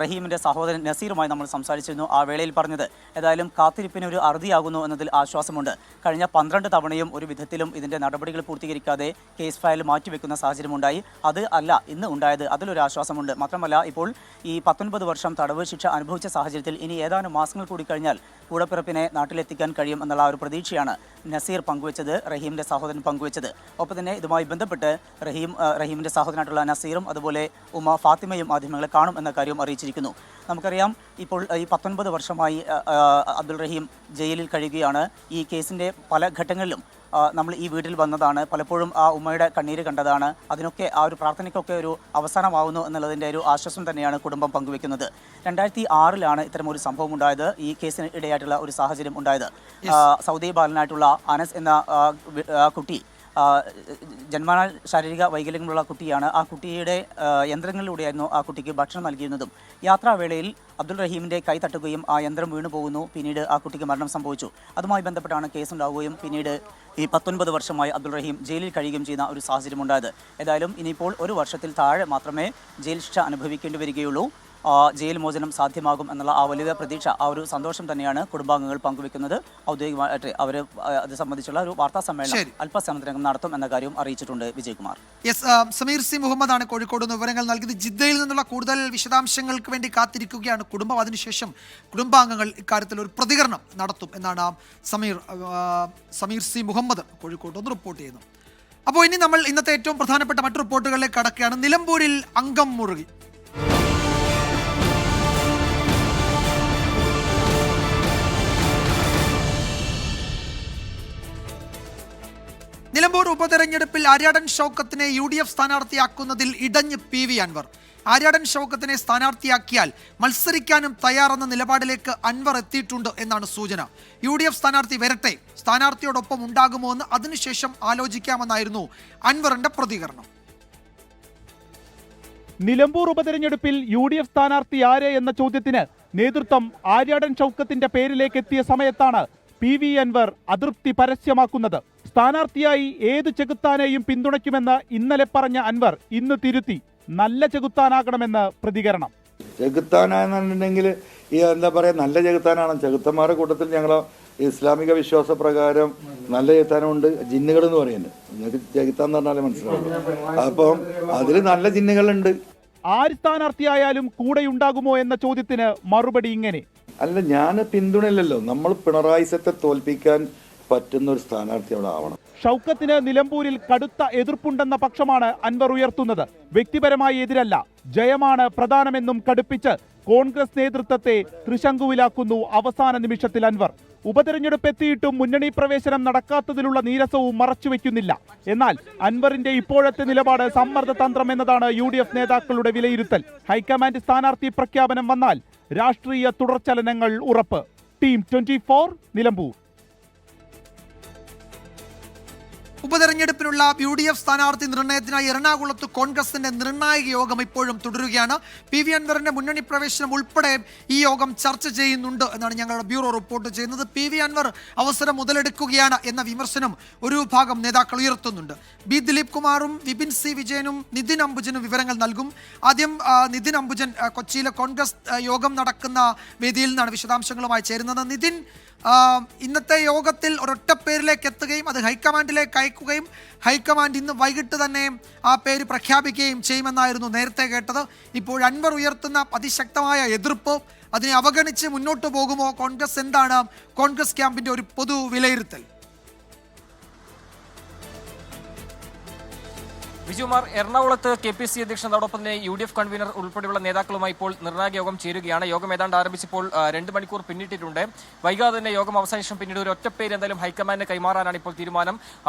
റഹീമിൻ്റെ സഹോദരൻ നസീറുമായി നമ്മൾ സംസാരിച്ചിരുന്നു. ആ വേളയിൽ പറഞ്ഞത് ഏതായാലും കാത്തിരിപ്പിന് ഒരു അറുതിയാകുന്നു എന്നതിൽ ആശ്വാസമുണ്ട്. കഴിഞ്ഞ 12 തവണയും ഒരു വിധത്തിലും ഇതിൻ്റെ നടപടികൾ പൂർത്തീകരിക്കാതെ കേസ് ഫയൽ മാറ്റിവെക്കുന്ന സാഹചര്യമുണ്ടായി. അത് അല്ല ഇന്ന് ഉണ്ടായത്. അതിലൊരു ആശ്വാസമുണ്ട്. മാത്രമല്ല ഇപ്പോൾ ഈ 19 വർഷം തടവ് ശിക്ഷ അനുഭവിച്ച സാഹചര്യത്തിൽ ഇനി ഏതാനും മാസങ്ങൾ കൂടി കഴിഞ്ഞാൽ കൂടപ്പിറപ്പിനെ നാട്ടിലെത്തിക്കാൻ കഴിയും എന്നുള്ള ഒരു പ്രതീക്ഷയാണ് നസീർ പങ്കുവച്ചത്, റഹീമിൻ്റെ സഹോദരൻ പങ്കുവച്ചത്. ഒപ്പം തന്നെ ഇതുമായി ബന്ധപ്പെട്ട് റഹീമിൻ്റെ സഹോദരനായിട്ടുള്ള നസീറും അതുപോലെ ഉമ്മ ഫാത്തിമയും മാധ്യമങ്ങളെ കാണും എന്ന കാര്യം അറിയിച്ചിരിക്കുന്നു. നമുക്കറിയാം ഇപ്പോൾ ഈ 19 വർഷമായി അബ്ദുൾ റഹീം ജയിലിൽ കഴിയുകയാണ്. ഈ കേസിൻ്റെ പല ഘട്ടങ്ങളിലും നമ്മൾ ഈ വീട്ടിൽ വന്നതാണ്. പലപ്പോഴും ആ ഉമ്മയുടെ കണ്ണീര് കണ്ടതാണ്. അതിനൊക്കെ ആ ഒരു പ്രാർത്ഥനയ്ക്കൊക്കെ ഒരു അവസാനമാവുന്നു എന്നുള്ളതിൻ്റെ ഒരു ആശ്വാസം തന്നെയാണ് കുടുംബം പങ്കുവെക്കുന്നത്. 2006 ഇത്തരമൊരു സംഭവം ഉണ്ടായത്. ഈ കേസിന് ഇടയായിട്ടുള്ള ഒരു സാഹചര്യം ഉണ്ടായത്. സൗദി ബാലനായിട്ടുള്ള അനസ് എന്ന കുട്ടി ജന്മനാ ശാരീരിക വൈകല്യങ്ങളുള്ള കുട്ടിയാണ്. ആ കുട്ടിയുടെ യന്ത്രങ്ങളിലൂടെയായിരുന്നു ആ കുട്ടിക്ക് ഭക്ഷണം നൽകിയിരുന്നതും. യാത്രാവേളയിൽ അബ്ദുൾ റഹീമിൻ്റെ കൈ തട്ടുകയും ആ യന്ത്രം വീണു പോകുന്നു. പിന്നീട് ആ കുട്ടിക്ക് മരണം സംഭവിച്ചു. അതുമായി ബന്ധപ്പെട്ടാണ് കേസുണ്ടാവുകയും പിന്നീട് ഈ 19 വർഷമായി അബ്ദുൾ റഹീം ജയിലിൽ കഴിയുകയും ചെയ്യുന്ന ഒരു സാഹചര്യം ഉണ്ടായത്. ഏതായാലും ഇനിയിപ്പോൾ 1 വർഷത്തിൽ താഴെ മാത്രമേ ജയിൽ ശിക്ഷ അനുഭവിക്കേണ്ടി വരികയുള്ളൂ. ജയിൽ മോചനം സാധ്യമാകും എന്നുള്ള ആ വലിയ പ്രതീക്ഷ, ആ ഒരു സന്തോഷം തന്നെയാണ് കുടുംബാംഗങ്ങൾ പങ്കുവെക്കുന്നത്. ഔദ്യോഗികമായിട്ട് അവർ അത് സംബന്ധിച്ചുള്ള ഒരു വാർത്താ സമ്മേളനം അല്പസമയത്തിനകം നടത്തും എന്ന കാര്യം അറിയിച്ചിട്ടുണ്ട് വിജയകുമാർ. സമീർ സി മുഹമ്മദാണ് കോഴിക്കോട് നിന്ന് വിവരങ്ങൾ നൽകിയത്. ജിദ്ദയിൽ നിന്നുള്ള കൂടുതൽ വിശദാംശങ്ങൾക്ക് വേണ്ടി കാത്തിരിക്കുകയാണ് കുടുംബം. അതിനുശേഷം കുടുംബാംഗങ്ങൾ ഇക്കാര്യത്തിൽ ഒരു പ്രതികരണം നടത്തും എന്നാണ് സമീർ സി മുഹമ്മദ് കോഴിക്കോട് നിന്ന് റിപ്പോർട്ട് ചെയ്യുന്നത്. അപ്പോൾ ഇനി നമ്മൾ ഇന്നത്തെ ഏറ്റവും പ്രധാനപ്പെട്ട മറ്റു റിപ്പോർട്ടുകളിലേക്ക് കടക്കുകയാണ്. നിലമ്പൂരിൽ അംഗം മുറുകി. നിലമ്പൂർ ഉപതെരഞ്ഞെടുപ്പിൽ ആര്യാടൻ ഷൗക്കത്തിനെ UDF സ്ഥാനാർത്ഥിയാക്കുന്നതിൽ ഇടഞ്ഞ് PV അൻവർ. ആര്യാടൻ ഷൗക്കത്തിനെ സ്ഥാനാർത്ഥിയാക്കിയാൽ മത്സരിക്കാനും തയ്യാറെന്ന നിലപാടിലേക്ക് അൻവർ എത്തിയിട്ടുണ്ട് എന്നാണ് സൂചന. UDF സ്ഥാനാർത്ഥി വരട്ടെ, സ്ഥാനാർത്ഥിയോടൊപ്പം ഉണ്ടാകുമോ എന്ന് അതിനുശേഷം ആലോചിക്കാമെന്നായിരുന്നു അൻവറിന്റെ പ്രതികരണം. നിലമ്പൂർ ഉപതെരഞ്ഞെടുപ്പിൽ UDF സ്ഥാനാർത്ഥി ആര് എന്ന ചോദ്യത്തിന് നേതൃത്വം ആര്യാടൻ ഷൗക്കത്തിന്റെ പേരിലേക്ക് എത്തിയ സമയത്താണ് PV അൻവർ അതൃപ്തി പരസ്യമാക്കുന്നത്. സ്ഥാനാർത്ഥിയായി ഏത് ചെകുത്താനെയും പിന്തുണയ്ക്കുമെന്ന് ഇന്നലെ പറഞ്ഞ അൻവർ ഇന്ന് തിരുത്തി നല്ല ചെകുത്താനാകണമെന്ന് പ്രതികരണം. ചെകുത്താനാണെന്നുണ്ടെങ്കിൽ ഈ എന്താ പറയുക, നല്ല ചെകുത്താനാണ്. ചെകുത്തന്മാരുടെ കൂട്ടത്തിൽ ഞങ്ങൾ ഇസ്ലാമിക വിശ്വാസ പ്രകാരം നല്ല ചെകുത്താനുണ്ട്, ജിന്നുകൾ എന്ന് പറയുന്നത്. നിങ്ങൾക്ക് ചെകുത്താൻ എന്ന് പറഞ്ഞാലേ മനസ്സിലാവും. അപ്പം അതിൽ നല്ല ജിന്നുകളുണ്ട്. ആര് സ്ഥാനാർത്ഥിയായാലും കൂടെയുണ്ടാകുമോ എന്ന ചോദ്യത്തിന് മറുപടി ഇങ്ങനെ: അല്ല, ഞാൻ പിന്തുണയില്ലല്ലോ. നമ്മൾ പിണറായിസത്തെ തോൽപ്പിക്കാൻ പറ്റുന്ന ഒരു സ്ഥാനാർത്ഥി അവിടെ ആവണം. ഷൗക്കത്തിന് നിലമ്പൂരിൽ കടുത്ത എതിർപ്പുണ്ടെന്ന പക്ഷമാണ് അൻവർ ഉയർത്തുന്നത്. വ്യക്തിപരമായി എതിരല്ല, ജയമാണ് പ്രധാനമെന്നും കടുപ്പിച്ച് കോൺഗ്രസ് നേതൃത്വത്തെ തൃശങ്കുവിലാക്കുന്നു അവസാന നിമിഷത്തിൽ അൻവർ. ഉപതെരഞ്ഞെടുപ്പ് എത്തിയിട്ടും മുന്നണി പ്രവേശനം നടക്കാത്തതിലുള്ള നീരസവും മറച്ചുവെക്കുന്നില്ല. എന്നാൽ അൻവറിന്റെ ഇപ്പോഴത്തെ നിലപാട് സമ്മർദ്ദ തന്ത്രം എന്നതാണ് UDF നേതാക്കളുടെ വിലയിരുത്തൽ. ഹൈക്കമാൻഡ് സ്ഥാനാർത്ഥി പ്രഖ്യാപനം വന്നാൽ രാഷ്ട്രീയ തുടർചലനങ്ങൾ ഉറപ്പ്. ടീം 24 നിലമ്പൂർ. ഉപതെരഞ്ഞെടുപ്പിനുള്ള UDF സ്ഥാനാർത്ഥി നിർണയത്തിനായി എറണാകുളത്ത് കോൺഗ്രസിന്റെ നിർണായക യോഗം ഇപ്പോഴും തുടരുകയാണ്. PV അൻവറിന്റെ മുന്നണി പ്രവേശനം ഉൾപ്പെടെ ഈ യോഗം ചർച്ച ചെയ്യുന്നുണ്ട് എന്നാണ് ഞങ്ങളുടെ ബ്യൂറോ റിപ്പോർട്ട് ചെയ്യുന്നത്. PV അൻവർ അവസരം മുതലെടുക്കുകയാണ് എന്ന വിമർശനം ഒരു വിഭാഗം നേതാക്കൾ ഉയർത്തുന്നുണ്ട്. B ദിലീപ് കുമാറും വിപിൻ C വിജയനും നിതിൻ അംബുജനും വിവരങ്ങൾ നൽകും. ആദ്യം നിതിൻ അംബുജൻ കൊച്ചിയിലെ കോൺഗ്രസ് യോഗം നടക്കുന്ന വേദിയിൽ നിന്നാണ് വിശദാംശങ്ങളുമായി ചേരുന്നത്. നിതിൻ, ഇന്നത്തെ യോഗത്തിൽ ഒരൊറ്റ പേരിലേക്ക് എത്തുകയും അത് ഹൈക്കമാൻഡിലേക്ക് അയക്കുകയും ഹൈക്കമാൻഡ് ഇന്ന് വൈകിട്ട് തന്നെ ആ പേര് പ്രഖ്യാപിക്കുകയും ചെയ്യുമെന്നായിരുന്നു നേരത്തെ കേട്ടത്. ഇപ്പോൾ അൻവർ ഉയർത്തുന്ന അതിശക്തമായ എതിർപ്പ്, അതിനെ അവഗണിച്ച് മുന്നോട്ട് പോകുമോ കോൺഗ്രസ്? എന്താണ് കോൺഗ്രസ് ക്യാമ്പിന്റെ ഒരു പൊതു വിലയിരുത്തൽ? വിജയകുമാർ, എറണാകുളത്ത് KPC അധ്യക്ഷൻ, അതോടൊപ്പം തന്നെ UDF കൺവീനർ ഉൾപ്പെടെയുള്ള നേതാക്കളുമായി ഇപ്പോൾ നിർണായക യോഗം ചേരുകയാണ്. യോഗം ഏതാണ്ട് ആരംഭിച്ചപ്പോൾ 2 മണിക്കൂർ പിന്നിട്ടിട്ടുണ്ട്. വൈകാതെ തന്നെ യോഗം അവസാനിച്ച പിന്നീട് ഒരു ഒറ്റപ്പേര് എന്തായാലും ഹൈക്കമാൻഡിന് കൈമാറാനാണ് ഇപ്പോൾ തീരുമാനം.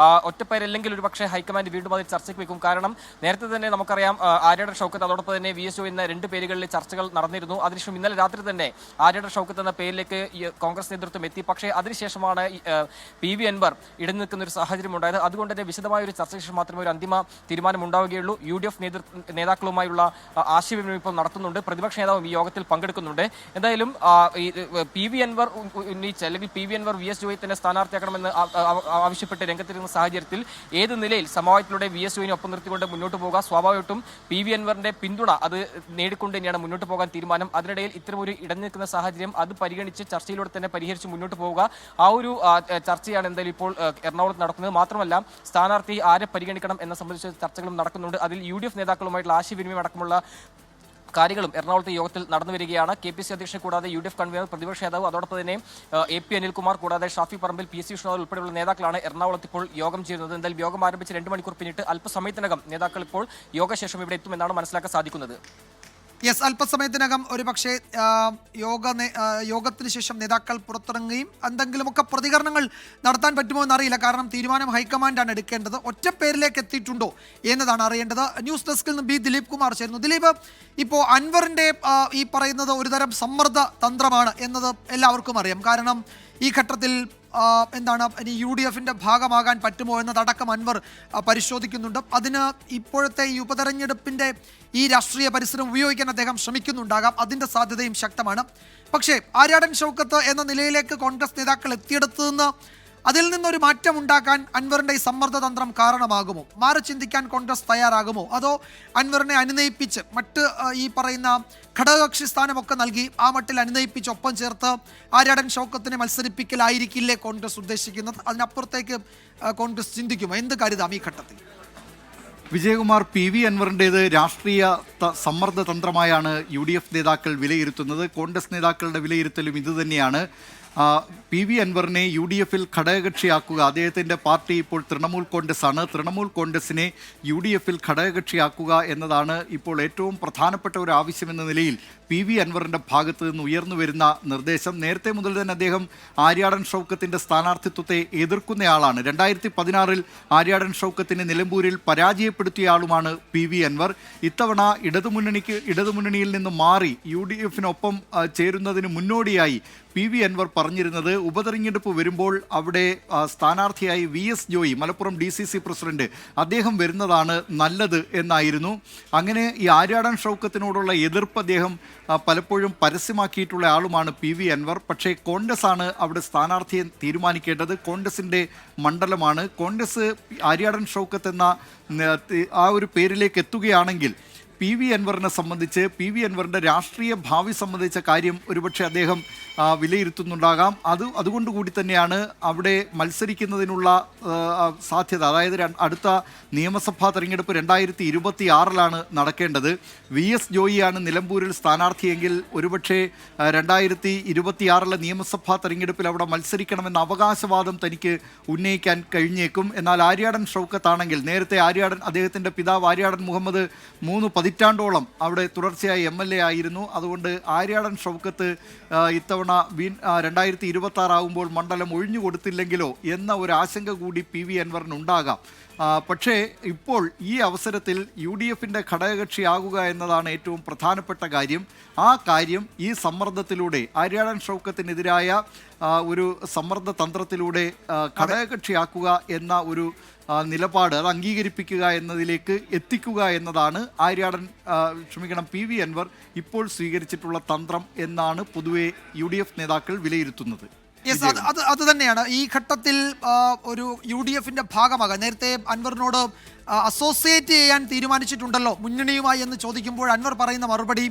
ഒറ്റപ്പേരല്ലെങ്കിൽ ഒരുപക്ഷെ ഹൈക്കമാൻഡ് വീണ്ടും അതിൽ ചർച്ചയ്ക്ക് വെക്കും. കാരണം നേരത്തെ തന്നെ നമുക്കറിയാം ആര്യാടൻ ഷൗക്കത്ത്, അതോടൊപ്പം തന്നെ VSO എന്ന 2 പേരുകളിൽ ചർച്ചകൾ നടന്നിരുന്നു. അതിനുശേഷം ഇന്നലെ രാത്രി തന്നെ ആര്യാടൻ ഷൗക്കത്ത് എന്ന പേരിലേക്ക് കോൺഗ്രസ് നേതൃത്വം എത്തി. പക്ഷേ അതിനുശേഷമാണ് PV അൻവർ ഇടഞ്ഞു നിൽക്കുന്ന ഒരു സാഹചര്യം ഉണ്ടായത്. അതുകൊണ്ട് തന്നെ വിശദമായ ഒരു ചർച്ചയ്ക്ക് ശേഷം മാത്രമേ ഒരു അന്തിമ തീരുമാനം തീരുമാനം ഉണ്ടാവുകയുള്ളൂ. UDF നേതാക്കളുമായുള്ള ആശയവിനിമയം ഇപ്പോൾ നടത്തുന്നുണ്ട്. പ്രതിപക്ഷ നേതാവും ഈ യോഗത്തിൽ പങ്കെടുക്കുന്നുണ്ട്. എന്തായാലും ഈ PV അൻവർ ഉന്നയിച്ച അല്ലെങ്കിൽ PV അൻവർ VS ജോയി തന്നെ സ്ഥാനാർത്ഥിയാക്കണമെന്ന് ആവശ്യപ്പെട്ട് രംഗത്തിരുന്ന സാഹചര്യത്തിൽ ഏത് നിലയിൽ സമവായത്തിലൂടെ VS ജോയിനെ ഒപ്പം നിർത്തിക്കൊണ്ട് മുന്നോട്ട് പോകുക, സ്വാഭാവികമായിട്ടും PV അൻവറിന്റെ പിന്തുണ അത് നേടിക്കൊണ്ട് തന്നെയാണ് മുന്നോട്ട് പോകാൻ തീരുമാനം. അതിനിടയിൽ ഇത്തരമൊരു ഇടഞ്ഞിരിക്കുന്ന സാഹചര്യം അത് പരിഗണിച്ച് ചർച്ചയിലൂടെ തന്നെ പരിഹരിച്ച് മുന്നോട്ട് പോവുക, ആ ഒരു ചർച്ചയാണ് എന്തായാലും ഇപ്പോൾ എറണാകുളത്ത് നടക്കുന്നത്. മാത്രമല്ല സ്ഥാനാർത്ഥി ആരെ പരിഗണിക്കണം എന്ന സംബന്ധിച്ച ചർച്ചകളും നടക്കുന്നുണ്ട്. അതിൽ UDF നേതാക്കളുമായിട്ടുള്ള ആശയവിനിമയം അടക്കമുള്ള കാര്യങ്ങളും എറണാകുളത്തെ യോഗത്തിൽ നടന്നു വരികയാണ്. KPC അധ്യക്ഷൻ കൂടാതെ UDF കൺവീനർ, പ്രതിപക്ഷ നേതാവ്, അതോടൊപ്പം തന്നെ AP അനിൽകുമാർ കൂടാതെ ഷാഫി പറമ്പിൽ, PC വിഷ്ണുനാഥ് ഉൾപ്പെടെയുള്ള നേതാക്കളാണ് എറണാകുളത്ത് ഇപ്പോൾ യോഗം ചെയ്യുന്നത്. എന്തായാലും യോഗം ആരംഭിച്ച് 2 മണിക്കൂർ പിന്നിട്ട് അല്പസമയത്തിനകം നേതാക്കൾ ഇപ്പോൾ യോഗശേഷം ഇവിടെ എത്തുമെന്നാണ് മനസ്സിലാക്കാൻ സാധിക്കുന്നത്. യെസ്, അല്പസമയത്തിനകം ഒരു പക്ഷേ യോഗത്തിന് ശേഷം നേതാക്കൾ പുറത്തിറങ്ങുകയും എന്തെങ്കിലുമൊക്കെ പ്രതികരണങ്ങൾ നടത്താൻ പറ്റുമോ എന്നറിയില്ല. കാരണം തീരുമാനം ഹൈക്കമാൻഡാണ് എടുക്കേണ്ടത്. ഒറ്റ പേരിലേക്ക് എത്തിയിട്ടുണ്ടോ എന്നതാണ് അറിയേണ്ടത്. ന്യൂസ് ഡെസ്കിൽ നിന്ന് B ദിലീപ് കുമാർ ചേരുന്നു. ദിലീപ്, ഇപ്പോൾ അൻവറിൻ്റെ ഈ പറയുന്നത് ഒരുതരം സമ്മർദ്ദ തന്ത്രമാണ് എന്നത് എല്ലാവർക്കും അറിയാം. കാരണം ഈ ഘട്ടത്തിൽ എന്താണ് ഇനി UDFന്റെ ഭാഗമാകാൻ പറ്റുമോ എന്നതടക്കം അൻവർ പരിശോധിക്കുന്നുണ്ട്. അതിന് ഇപ്പോഴത്തെ ഈ ഉപതെരഞ്ഞെടുപ്പിൻ്റെ ഈ രാഷ്ട്രീയ പരിസരം ഉപയോഗിക്കാൻ അദ്ദേഹം ശ്രമിക്കുന്നുണ്ടാകാം. അതിൻ്റെ സാധ്യതയും ശക്തമാണ്. പക്ഷേ ആര്യാടൻ ഷൗക്കത്ത് എന്ന നിലയിലേക്ക് കോൺഗ്രസ് നേതാക്കൾ എത്തിയെടുത്തു നിന്ന് അതിൽ നിന്നൊരു മാറ്റം ഉണ്ടാക്കാൻ അൻവറിൻ്റെ ഈ സമ്മർദ്ദതന്ത്രം കാരണമാകുമോ? മാറി ചിന്തിക്കാൻ കോൺഗ്രസ് തയ്യാറാകുമോ? അതോ അൻവറിനെ അനുനയിപ്പിച്ച് മറ്റ് ഈ പറയുന്ന ഘടകകക്ഷി സ്ഥാനമൊക്കെ നൽകി ആ മട്ടിൽ അനുനയിപ്പിച്ച് ഒപ്പം ചേർത്ത് ആര്യാടൻ ഷൗക്കത്തിനെ മത്സരിപ്പിക്കലായിരിക്കില്ലേ കോൺഗ്രസ് ഉദ്ദേശിക്കുന്നത്? അതിനപ്പുറത്തേക്ക് കോൺഗ്രസ് ചിന്തിക്കുമോ? എന്ത് കരുതാം ഈ ഘട്ടത്തിൽ? വിജയകുമാർ, PV അൻവറിൻ്റേത് രാഷ്ട്രീയ സമ്മർദ്ദ തന്ത്രമായാണ് UDF നേതാക്കൾ വിലയിരുത്തുന്നത്. കോൺഗ്രസ് നേതാക്കളുടെ വിലയിരുത്തലും ഇതുതന്നെയാണ്. PV അൻവറിനെ UDFൽ ഘടകകക്ഷിയാക്കുക. അദ്ദേഹത്തിൻ്റെ പാർട്ടി ഇപ്പോൾ തൃണമൂൽ കോൺഗ്രസ് ആണ്. തൃണമൂൽ കോൺഗ്രസിനെ UDFൽ ഘടകകക്ഷിയാക്കുക എന്നതാണ് ഇപ്പോൾ ഏറ്റവും പ്രധാനപ്പെട്ട ഒരു ആവശ്യമെന്ന നിലയിൽ PV അൻവറിൻ്റെ ഭാഗത്ത് നിന്ന് ഉയർന്നു വരുന്ന നിർദ്ദേശം. നേരത്തെ മുതൽ തന്നെ അദ്ദേഹം ആര്യാടൻ ഷൗക്കത്തിൻ്റെ സ്ഥാനാർത്ഥിത്വത്തെ എതിർക്കുന്നയാളാണ്. 2016 ആര്യാടൻ ഷൗക്കത്തിനെ നിലമ്പൂരിൽ പരാജയപ്പെടുത്തിയ ആളുമാണ് PV അൻവർ. ഇത്തവണ ഇടതുമുന്നണിയിൽ നിന്ന് മാറി UDFനൊപ്പം ചേരുന്നതിന് മുന്നോടിയായി PV അൻവർ പറഞ്ഞിരുന്നത് ഉപതെരഞ്ഞെടുപ്പ് വരുമ്പോൾ അവിടെ സ്ഥാനാർത്ഥിയായി VS Joy, Malappuram DCC president, അദ്ദേഹം വരുന്നതാണ് നല്ലത് എന്നായിരുന്നു. അങ്ങനെ ഈ ആര്യാടൻ ഷൗക്കത്തിനോടുള്ള എതിർപ്പ് അദ്ദേഹം പലപ്പോഴും പരസ്യമാക്കിയിട്ടുള്ള ആളുമാണ് PV അൻവർ. പക്ഷേ കോൺഗ്രസ് ആണ് അവിടെ സ്ഥാനാർത്ഥിയെ തീരുമാനിക്കേണ്ടത്. കോൺഗ്രസിൻ്റെ മണ്ഡലമാണ്. കോൺഗ്രസ് ആര്യാടൻ ഷൗക്കത്ത് എന്ന ആ ഒരു പേരിലേക്ക് എത്തുകയാണെങ്കിൽ PV അൻവറിനെ സംബന്ധിച്ച് PV അൻവറിൻ്റെ രാഷ്ട്രീയ ഭാവി സംബന്ധിച്ച കാര്യം ഒരുപക്ഷെ അദ്ദേഹം വിലയിരുത്തുന്നുണ്ടാകാം. അതുകൊണ്ടുകൂടി തന്നെയാണ് അവിടെ മത്സരിക്കുന്നതിനുള്ള സാധ്യത. അതായത് അടുത്ത നിയമസഭാ തെരഞ്ഞെടുപ്പ് 2026 നടക്കേണ്ടത്. VS ജോയിയാണ് നിലമ്പൂരിൽ സ്ഥാനാർത്ഥിയെങ്കിൽ ഒരുപക്ഷെ 2026 നിയമസഭാ തെരഞ്ഞെടുപ്പിൽ അവിടെ മത്സരിക്കണമെന്ന അവകാശവാദം തനിക്ക് ഉന്നയിക്കാൻ കഴിഞ്ഞേക്കും. എന്നാൽ ആര്യാടൻ ഷൗക്കത്താണെങ്കിൽ, നേരത്തെ അദ്ദേഹത്തിൻ്റെ പിതാവ് ആര്യാടൻ മുഹമ്മദ് 3 പതിറ്റാണ്ടോളം അവിടെ തുടർച്ചയായി MLA ആയിരുന്നു. അതുകൊണ്ട് ആര്യാടൻ ഷൗക്കത്ത് ഇത്തവണ 2026 ആകുമ്പോൾ മണ്ഡലം ഒഴിഞ്ഞു കൊടുത്തില്ലെങ്കിലോ എന്ന ഒരു ആശങ്ക കൂടി PV അൻവറിനുണ്ടാകാം. പക്ഷേ ഇപ്പോൾ ഈ അവസരത്തിൽ UDFൻ്റെ ഘടകകക്ഷിയാകുക എന്നതാണ് ഏറ്റവും പ്രധാനപ്പെട്ട കാര്യം. ആ കാര്യം ഈ സമ്മർദ്ദത്തിലൂടെ, ആര്യാടൻ ഷൗക്കത്തിനെതിരായ ഒരു സമ്മർദ്ദ തന്ത്രത്തിലൂടെ ഘടകകക്ഷിയാക്കുക എന്ന ഒരു നിലപാട് അത് അംഗീകരിപ്പിക്കുക എന്നതിലേക്ക് എത്തിക്കുക എന്നതാണ് PV അൻവർ ഇപ്പോൾ സ്വീകരിച്ചിട്ടുള്ള തന്ത്രം എന്നാണ് പൊതുവെ UDF നേതാക്കൾ വിലയിരുത്തുന്നത്. യെസ്, അത് തന്നെയാണ് ഈ ഘട്ടത്തിൽ ഒരു UDFന്റെ ഭാഗമാകാൻ. നേരത്തെ അൻവറിനോട് അസോസിയേറ്റ് ചെയ്യാൻ തീരുമാനിച്ചിട്ടുണ്ടല്ലോ മുന്നണിയുമായി എന്ന് ചോദിക്കുമ്പോൾ അൻവർ പറയുന്ന മറുപടി,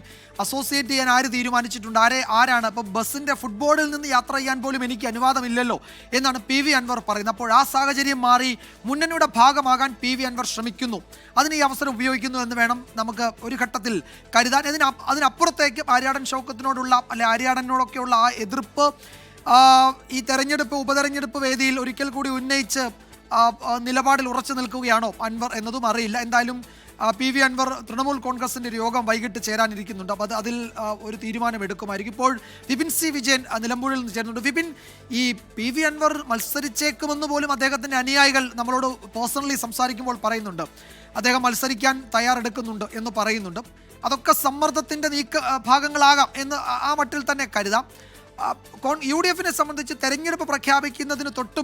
അസോസിയേറ്റ് ചെയ്യാൻ ആര് തീരുമാനിച്ചിട്ടുണ്ട്, ആരാണ്? അപ്പോൾ ബസ്സിൻ്റെ ഫുട്ബോളിൽ നിന്ന് യാത്ര ചെയ്യാൻ പോലും എനിക്ക് അനുവാദമില്ലല്ലോ എന്നാണ് PV അൻവർ പറയുന്നത്. അപ്പോൾ ആ സാഹചര്യം മാറി മുന്നണിയുടെ ഭാഗമാകാൻ PV അൻവർ ശ്രമിക്കുന്നു. അതിന് ഈ അവസരം ഉപയോഗിക്കുന്നു എന്ന് വേണം നമുക്ക് ഒരു ഘട്ടത്തിൽ കരുതാൻ. അതിനപ്പുറത്തേക്ക് ആര്യാടൻ ഷൗക്കത്തിനോടുള്ള ആര്യാടനോടൊക്കെയുള്ള ആ എതിർപ്പ് ഈ ഉപതെരഞ്ഞെടുപ്പ് വേദിയിൽ ഒരിക്കൽ കൂടി ഉന്നയിച്ച് നിലപാടിൽ ഉറച്ചു നിൽക്കുകയാണോ അൻവർ എന്നതും അറിയില്ല. എന്തായാലും PV അൻവർ തൃണമൂൽ കോൺഗ്രസിൻ്റെ ഒരു യോഗം വൈകിട്ട് ചേരാനിരിക്കുന്നുണ്ട്. അപ്പോൾ അതിൽ ഒരു തീരുമാനം എടുക്കുമായിരിക്കും. ഇപ്പോൾ വിപിൻ C വിജയൻ നിലമ്പൂരിൽ നിന്ന് ചേരുന്നുണ്ട്. വിപിൻ, ഈ PV അൻവർ മത്സരിച്ചേക്കുമെന്ന് പോലും അദ്ദേഹത്തിൻ്റെ അനുയായികൾ നമ്മളോട് പേഴ്സണലി സംസാരിക്കുമ്പോൾ പറയുന്നുണ്ട്. അദ്ദേഹം മത്സരിക്കാൻ തയ്യാറെടുക്കുന്നുണ്ട് എന്ന് പറയുന്നുണ്ട്. അതൊക്കെ സമ്മർദ്ദത്തിൻ്റെ ഭാഗങ്ങളാകാം എന്ന് ആ മട്ടിൽ തന്നെ കരുതാം. UDF-നെ സംബന്ധിച്ച് തെരഞ്ഞെടുപ്പ് പ്രഖ്യാപിക്കുന്നതിന് തൊട്ട്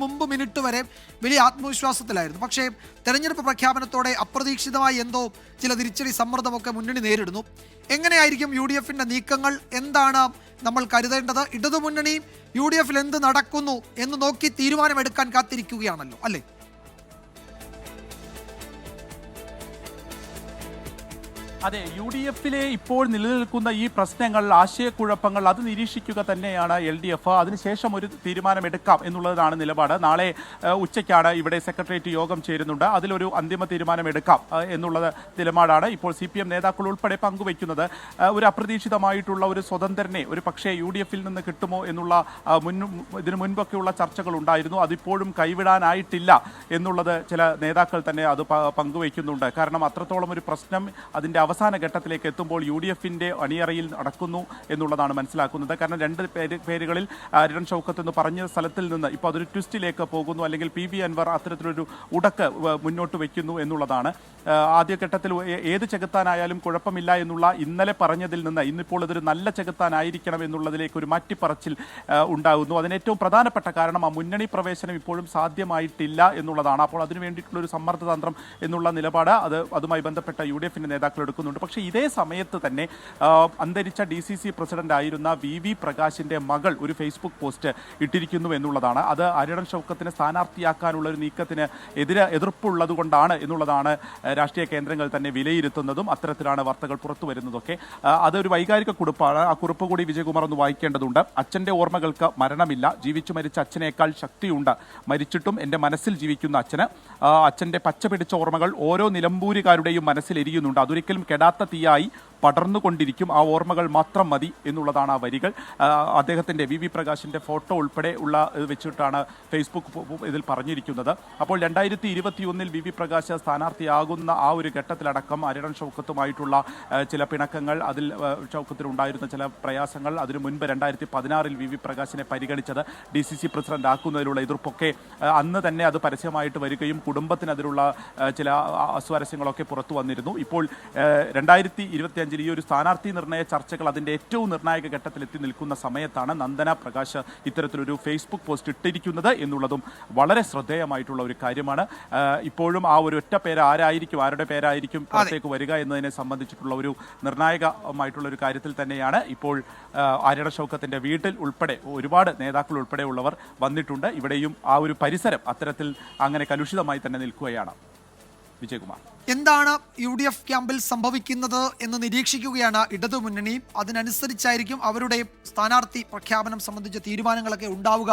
മുമ്പ് മിനിറ്റ് വരെ വലിയ ആത്മവിശ്വാസത്തിലായിരുന്നു. പക്ഷേ തെരഞ്ഞെടുപ്പ് പ്രഖ്യാപനത്തോടെ അപ്രതീക്ഷിതമായി എന്തോ ചില തിരിച്ചടി സമ്മർദ്ദമൊക്കെ മുന്നണി നേരിടുന്നു. എങ്ങനെയായിരിക്കും UDF-ന്റെ നീക്കങ്ങൾ? എന്താണ് നമ്മൾ കരുതേണ്ടത്? ഇടതുമുന്നണി UDF-ൽ എന്ത് നടക്കുന്നു എന്ന് നോക്കി തീരുമാനമെടുക്കാൻ കാത്തിരിക്കുകയാണല്ലോ, അല്ലേ? അതെ, UDF-ലെ ഇപ്പോൾ നിലനിൽക്കുന്ന ഈ പ്രശ്നങ്ങൾ, ആശയക്കുഴപ്പങ്ങൾ അത് നിരീക്ഷിക്കുക തന്നെയാണ് LDF. അതിനുശേഷം ഒരു തീരുമാനമെടുക്കാം എന്നുള്ളതാണ് നിലപാട്. നാളെ ഉച്ചയ്ക്കാണ് ഇവിടെ സെക്രട്ടേറിയറ്റ് യോഗം ചേരുന്നുണ്ട്. അതിലൊരു അന്തിമ തീരുമാനം എടുക്കാം എന്നുള്ളത് നിലപാടാണ് ഇപ്പോൾ CPM നേതാക്കൾ ഉൾപ്പെടെ പങ്കുവയ്ക്കുന്നത്. ഒരു അപ്രതീക്ഷിതമായിട്ടുള്ള ഒരു സ്വതന്ത്രനെ ഒരു പക്ഷേ UDF-ൽ നിന്ന് കിട്ടുമോ എന്നുള്ള ഇതിനു മുൻപൊക്കെയുള്ള ചർച്ചകൾ ഉണ്ടായിരുന്നു. അതിപ്പോഴും കൈവിടാനായിട്ടില്ല എന്നുള്ളത് ചില നേതാക്കൾ തന്നെ അത് പങ്കുവയ്ക്കുന്നുണ്ട്. കാരണം അത്രത്തോളം ഒരു പ്രശ്നം അതിൻ്റെ അവസാന ഘട്ടത്തിലേക്ക് എത്തുമ്പോൾ UDF-ന്റെ അണിയറയിൽ നടക്കുന്നു എന്നുള്ളതാണ് മനസ്സിലാക്കുന്നത്. കാരണം രണ്ട് പേരുകളിൽ അരിടൻ ഷൗക്കത്ത് എന്ന് പറഞ്ഞ സ്ഥലത്തിൽ നിന്ന് ഇപ്പോൾ അതൊരു ട്വിസ്റ്റിലേക്ക് പോകുന്നു, അല്ലെങ്കിൽ PV അൻവർ അത്തരത്തിലൊരു ഉടക്ക് മുന്നോട്ട് വയ്ക്കുന്നു എന്നുള്ളതാണ്. ആദ്യഘട്ടത്തിൽ ഏത് ചെകുത്താനായാലും കുഴപ്പമില്ല എന്നുള്ള ഇന്നലെ പറഞ്ഞതിൽ നിന്ന് ഇന്നിപ്പോൾ ഇതൊരു നല്ല ചെകുത്താനായിരിക്കണം എന്നുള്ളതിലേക്ക് ഒരു മാറ്റിപ്പറച്ചിൽ ഉണ്ടാകുന്നു. അതിന് ഏറ്റവും പ്രധാനപ്പെട്ട കാരണം ആ മുന്നണി പ്രവേശനം ഇപ്പോഴും സാധ്യമായിട്ടില്ല എന്നുള്ളതാണ്. അപ്പോൾ അതിനു വേണ്ടിയിട്ടുള്ളൊരു സമ്മർദ്ദതന്ത്രം എന്നുള്ള നിലപാട് അതുമായി ബന്ധപ്പെട്ട UDF-ന്റെ നേതാക്കൾ എടുക്കുന്നുണ്ട്. പക്ഷേ ഇതേ സമയത്ത് തന്നെ അന്തരിച്ച DCC പ്രസിഡന്റ് ആയിരുന്ന VV പ്രകാശിന്റെ മകൾ ഒരു ഫേസ്ബുക്ക് പോസ്റ്റ് ഇട്ടിരിക്കുന്നു എന്നുള്ളതാണ്. അത് അരിടൻ ഷൗക്കത്തിനെ സ്ഥാനാർത്ഥിയാക്കാനുള്ള ഒരു നീക്കത്തിന് എതിർപ്പുള്ളത് കൊണ്ടാണ് എന്നുള്ളതാണ് രാഷ്ട്രീയ കേന്ദ്രങ്ങൾ തന്നെ വിലയിരുത്തുന്നതും. അത്തരത്തിലാണ് വാർത്തകൾ പുറത്തു വരുന്നതൊക്കെ. അതൊരു വൈകാരിക കുറിപ്പാണ്. ആ കുറിപ്പ് കൂടി വിജയകുമാർ ഒന്ന് വായിക്കേണ്ടതുണ്ട്. അച്ഛൻ്റെ ഓർമ്മകൾക്ക് മരണമില്ല, ജീവിച്ചു മരിച്ച അച്ഛനേക്കാൾ ശക്തിയുണ്ട്, മരിച്ചിട്ടും എൻ്റെ മനസ്സിൽ ജീവിക്കുന്ന അച്ഛന്. അച്ഛൻ്റെ പച്ച പിടിച്ച ഓർമ്മകൾ ഓരോ നിലമ്പൂരുകാരുടെയും മനസ്സിൽ എരിയുന്നുണ്ട്. അതൊരിക്കലും കെടാത്ത തീയായി പടർന്നുകൊണ്ടിരിക്കും, ആ ഓർമ്മകൾ മാത്രം മതി എന്നുള്ളതാണ് ആ വരികൾ. അദ്ദേഹത്തിൻ്റെ VV പ്രകാശിൻ്റെ ഫോട്ടോ ഉൾപ്പെടെ ഉള്ള വെച്ചിട്ടാണ് ഫേസ്ബുക്ക് ഇതിൽ പറഞ്ഞിരിക്കുന്നത്. അപ്പോൾ 2021 VV പ്രകാശ് സ്ഥാനാർത്ഥിയാകുന്ന ആ ഒരു ഘട്ടത്തിലടക്കം അരിടൻ ഷൗക്കത്തുമായിട്ടുള്ള ചില പിണക്കങ്ങൾ, അതിൽ ഷൗക്കത്തിനുണ്ടായിരുന്ന ചില പ്രയാസങ്ങൾ, അതിനു മുൻപ് 2016 VV പ്രകാശിനെ പരിഗണിച്ചത് DCC പ്രസിഡന്റ് ആക്കുന്നതിലുള്ള എതിർപ്പൊക്കെ അന്ന് തന്നെ അത് പരസ്യമായിട്ട് വരികയും കുടുംബത്തിന് അതിലുള്ള ചില അസ്വാരസ്യങ്ങളൊക്കെ പുറത്തു വന്നിരുന്നു. ഇപ്പോൾ 2025 ഈ ഒരു സ്ഥാനാർത്ഥി നിർണയ ചർച്ചകൾ അതിൻ്റെ ഏറ്റവും നിർണായക ഘട്ടത്തിലെത്തി നിൽക്കുന്ന സമയത്താണ് നന്ദന പ്രകാശ് ഇത്തരത്തിലൊരു ഫേസ്ബുക്ക് പോസ്റ്റ് ഇട്ടിരിക്കുന്നത് എന്നുള്ളതും വളരെ ശ്രദ്ധേയമായിട്ടുള്ള ഒരു കാര്യമാണ്. ഇപ്പോഴും ആ ഒരു ഒറ്റ പേര് ആരുടെ പേരായിരിക്കും പുറത്തേക്ക് വരിക എന്നതിനെ സംബന്ധിച്ചിട്ടുള്ള ഒരു നിർണായകമായിട്ടുള്ള ഒരു കാര്യത്തിൽ തന്നെയാണ് ഇപ്പോൾ അരിടൻ ഷൗക്കത്തിൻ്റെ വീട്ടിൽ ഉൾപ്പെടെ ഒരുപാട് നേതാക്കൾ ഉൾപ്പെടെ ഉള്ളവർ വന്നിട്ടുണ്ട്. ഇവിടെയും ആ ഒരു പരിസരം അത്തരത്തിൽ അങ്ങനെ കലുഷിതമായി തന്നെ നിൽക്കുകയാണ്. വിജയകുമാർ, എന്താണ് UDF ക്യാമ്പിൽ സംഭവിക്കുന്നത് എന്ന് നിരീക്ഷിക്കുകയാണ് ഇടതുമുന്നണി. അതിനനുസരിച്ചായിരിക്കും അവരുടെ സ്ഥാനാർത്ഥി പ്രഖ്യാപനം സംബന്ധിച്ച തീരുമാനങ്ങളൊക്കെ ഉണ്ടാവുക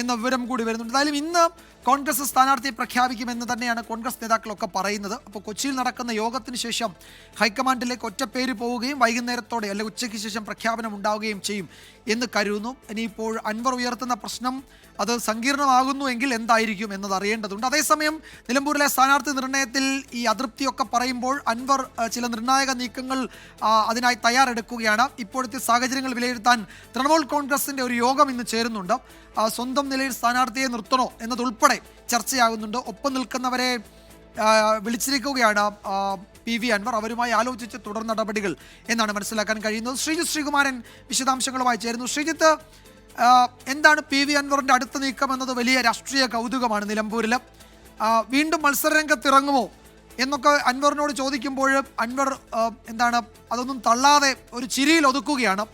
എന്ന വിവരം കൂടി വരുന്നുണ്ട്. എന്തായാലും ഇന്ന് കോൺഗ്രസ് സ്ഥാനാർത്ഥിയെ പ്രഖ്യാപിക്കുമെന്ന് തന്നെയാണ് കോൺഗ്രസ് നേതാക്കളൊക്കെ പറയുന്നത്. അപ്പോൾ കൊച്ചിയിൽ നടക്കുന്ന യോഗത്തിന് ശേഷം ഹൈക്കമാൻഡിലേക്ക് ഒറ്റപ്പേര് പോവുകയും വൈകുന്നേരത്തോടെ അല്ലെങ്കിൽ ഉച്ചയ്ക്ക് ശേഷം പ്രഖ്യാപനം ഉണ്ടാവുകയും ചെയ്യും എന്ന് കരുതുന്നു. ഇനിയിപ്പോൾ അൻവർ ഉയർത്തുന്ന പ്രശ്നം അത് സങ്കീർണമാകുന്നു എങ്കിൽ എന്തായിരിക്കും എന്നത് അറിയേണ്ടതുണ്ട്. അതേസമയം നിലമ്പൂരിലെ സ്ഥാനാർത്ഥി നിർണയത്തിൽ ഈ അതൃപ്തിയൊക്കെ പറയുമ്പോൾ അൻവർ ചില നിർണായക നീക്കങ്ങൾ അതിനായി തയ്യാറെടുക്കുകയാണ്. ഇപ്പോഴത്തെ സാഹചര്യങ്ങൾ വിലയിരുത്താൻ തൃണമൂൽ കോൺഗ്രസിൻ്റെ ഒരു യോഗം ഇന്ന് ചേരുന്നുണ്ട്. സ്വന്തം നിലയിൽ സ്ഥാനാർത്ഥിയെ നിർത്തണോ എന്നതുൾപ്പെടെ ചർച്ചയാകുന്നുണ്ട്. ഒപ്പം നിൽക്കുന്നവരെ വിളിച്ചിരിക്കുകയാണ് PV അൻവർ. അവരുമായി ആലോചിച്ച് തുടർ നടപടികൾ എന്നാണ് മനസ്സിലാക്കാൻ കഴിയുന്നത്. ശ്രീജിത്ത് ശ്രീകുമാരൻ വിശദാംശങ്ങളുമായി ചേരുന്നു. ശ്രീജിത്ത്, എന്താണ് PV അൻവറിൻ്റെ അടുത്ത നീക്കം എന്നത് വലിയ രാഷ്ട്രീയ കൗതുകമാണ്. നിലമ്പൂരിൽ വീണ്ടും മത്സരരംഗത്തിറങ്ങുമോ എന്നൊക്കെ അൻവറിനോട് ചോദിക്കുമ്പോൾ അൻവർ അതൊന്നും തള്ളാതെ ഒരു ചിരിയിൽ ഒതുക്കുകയാണ്.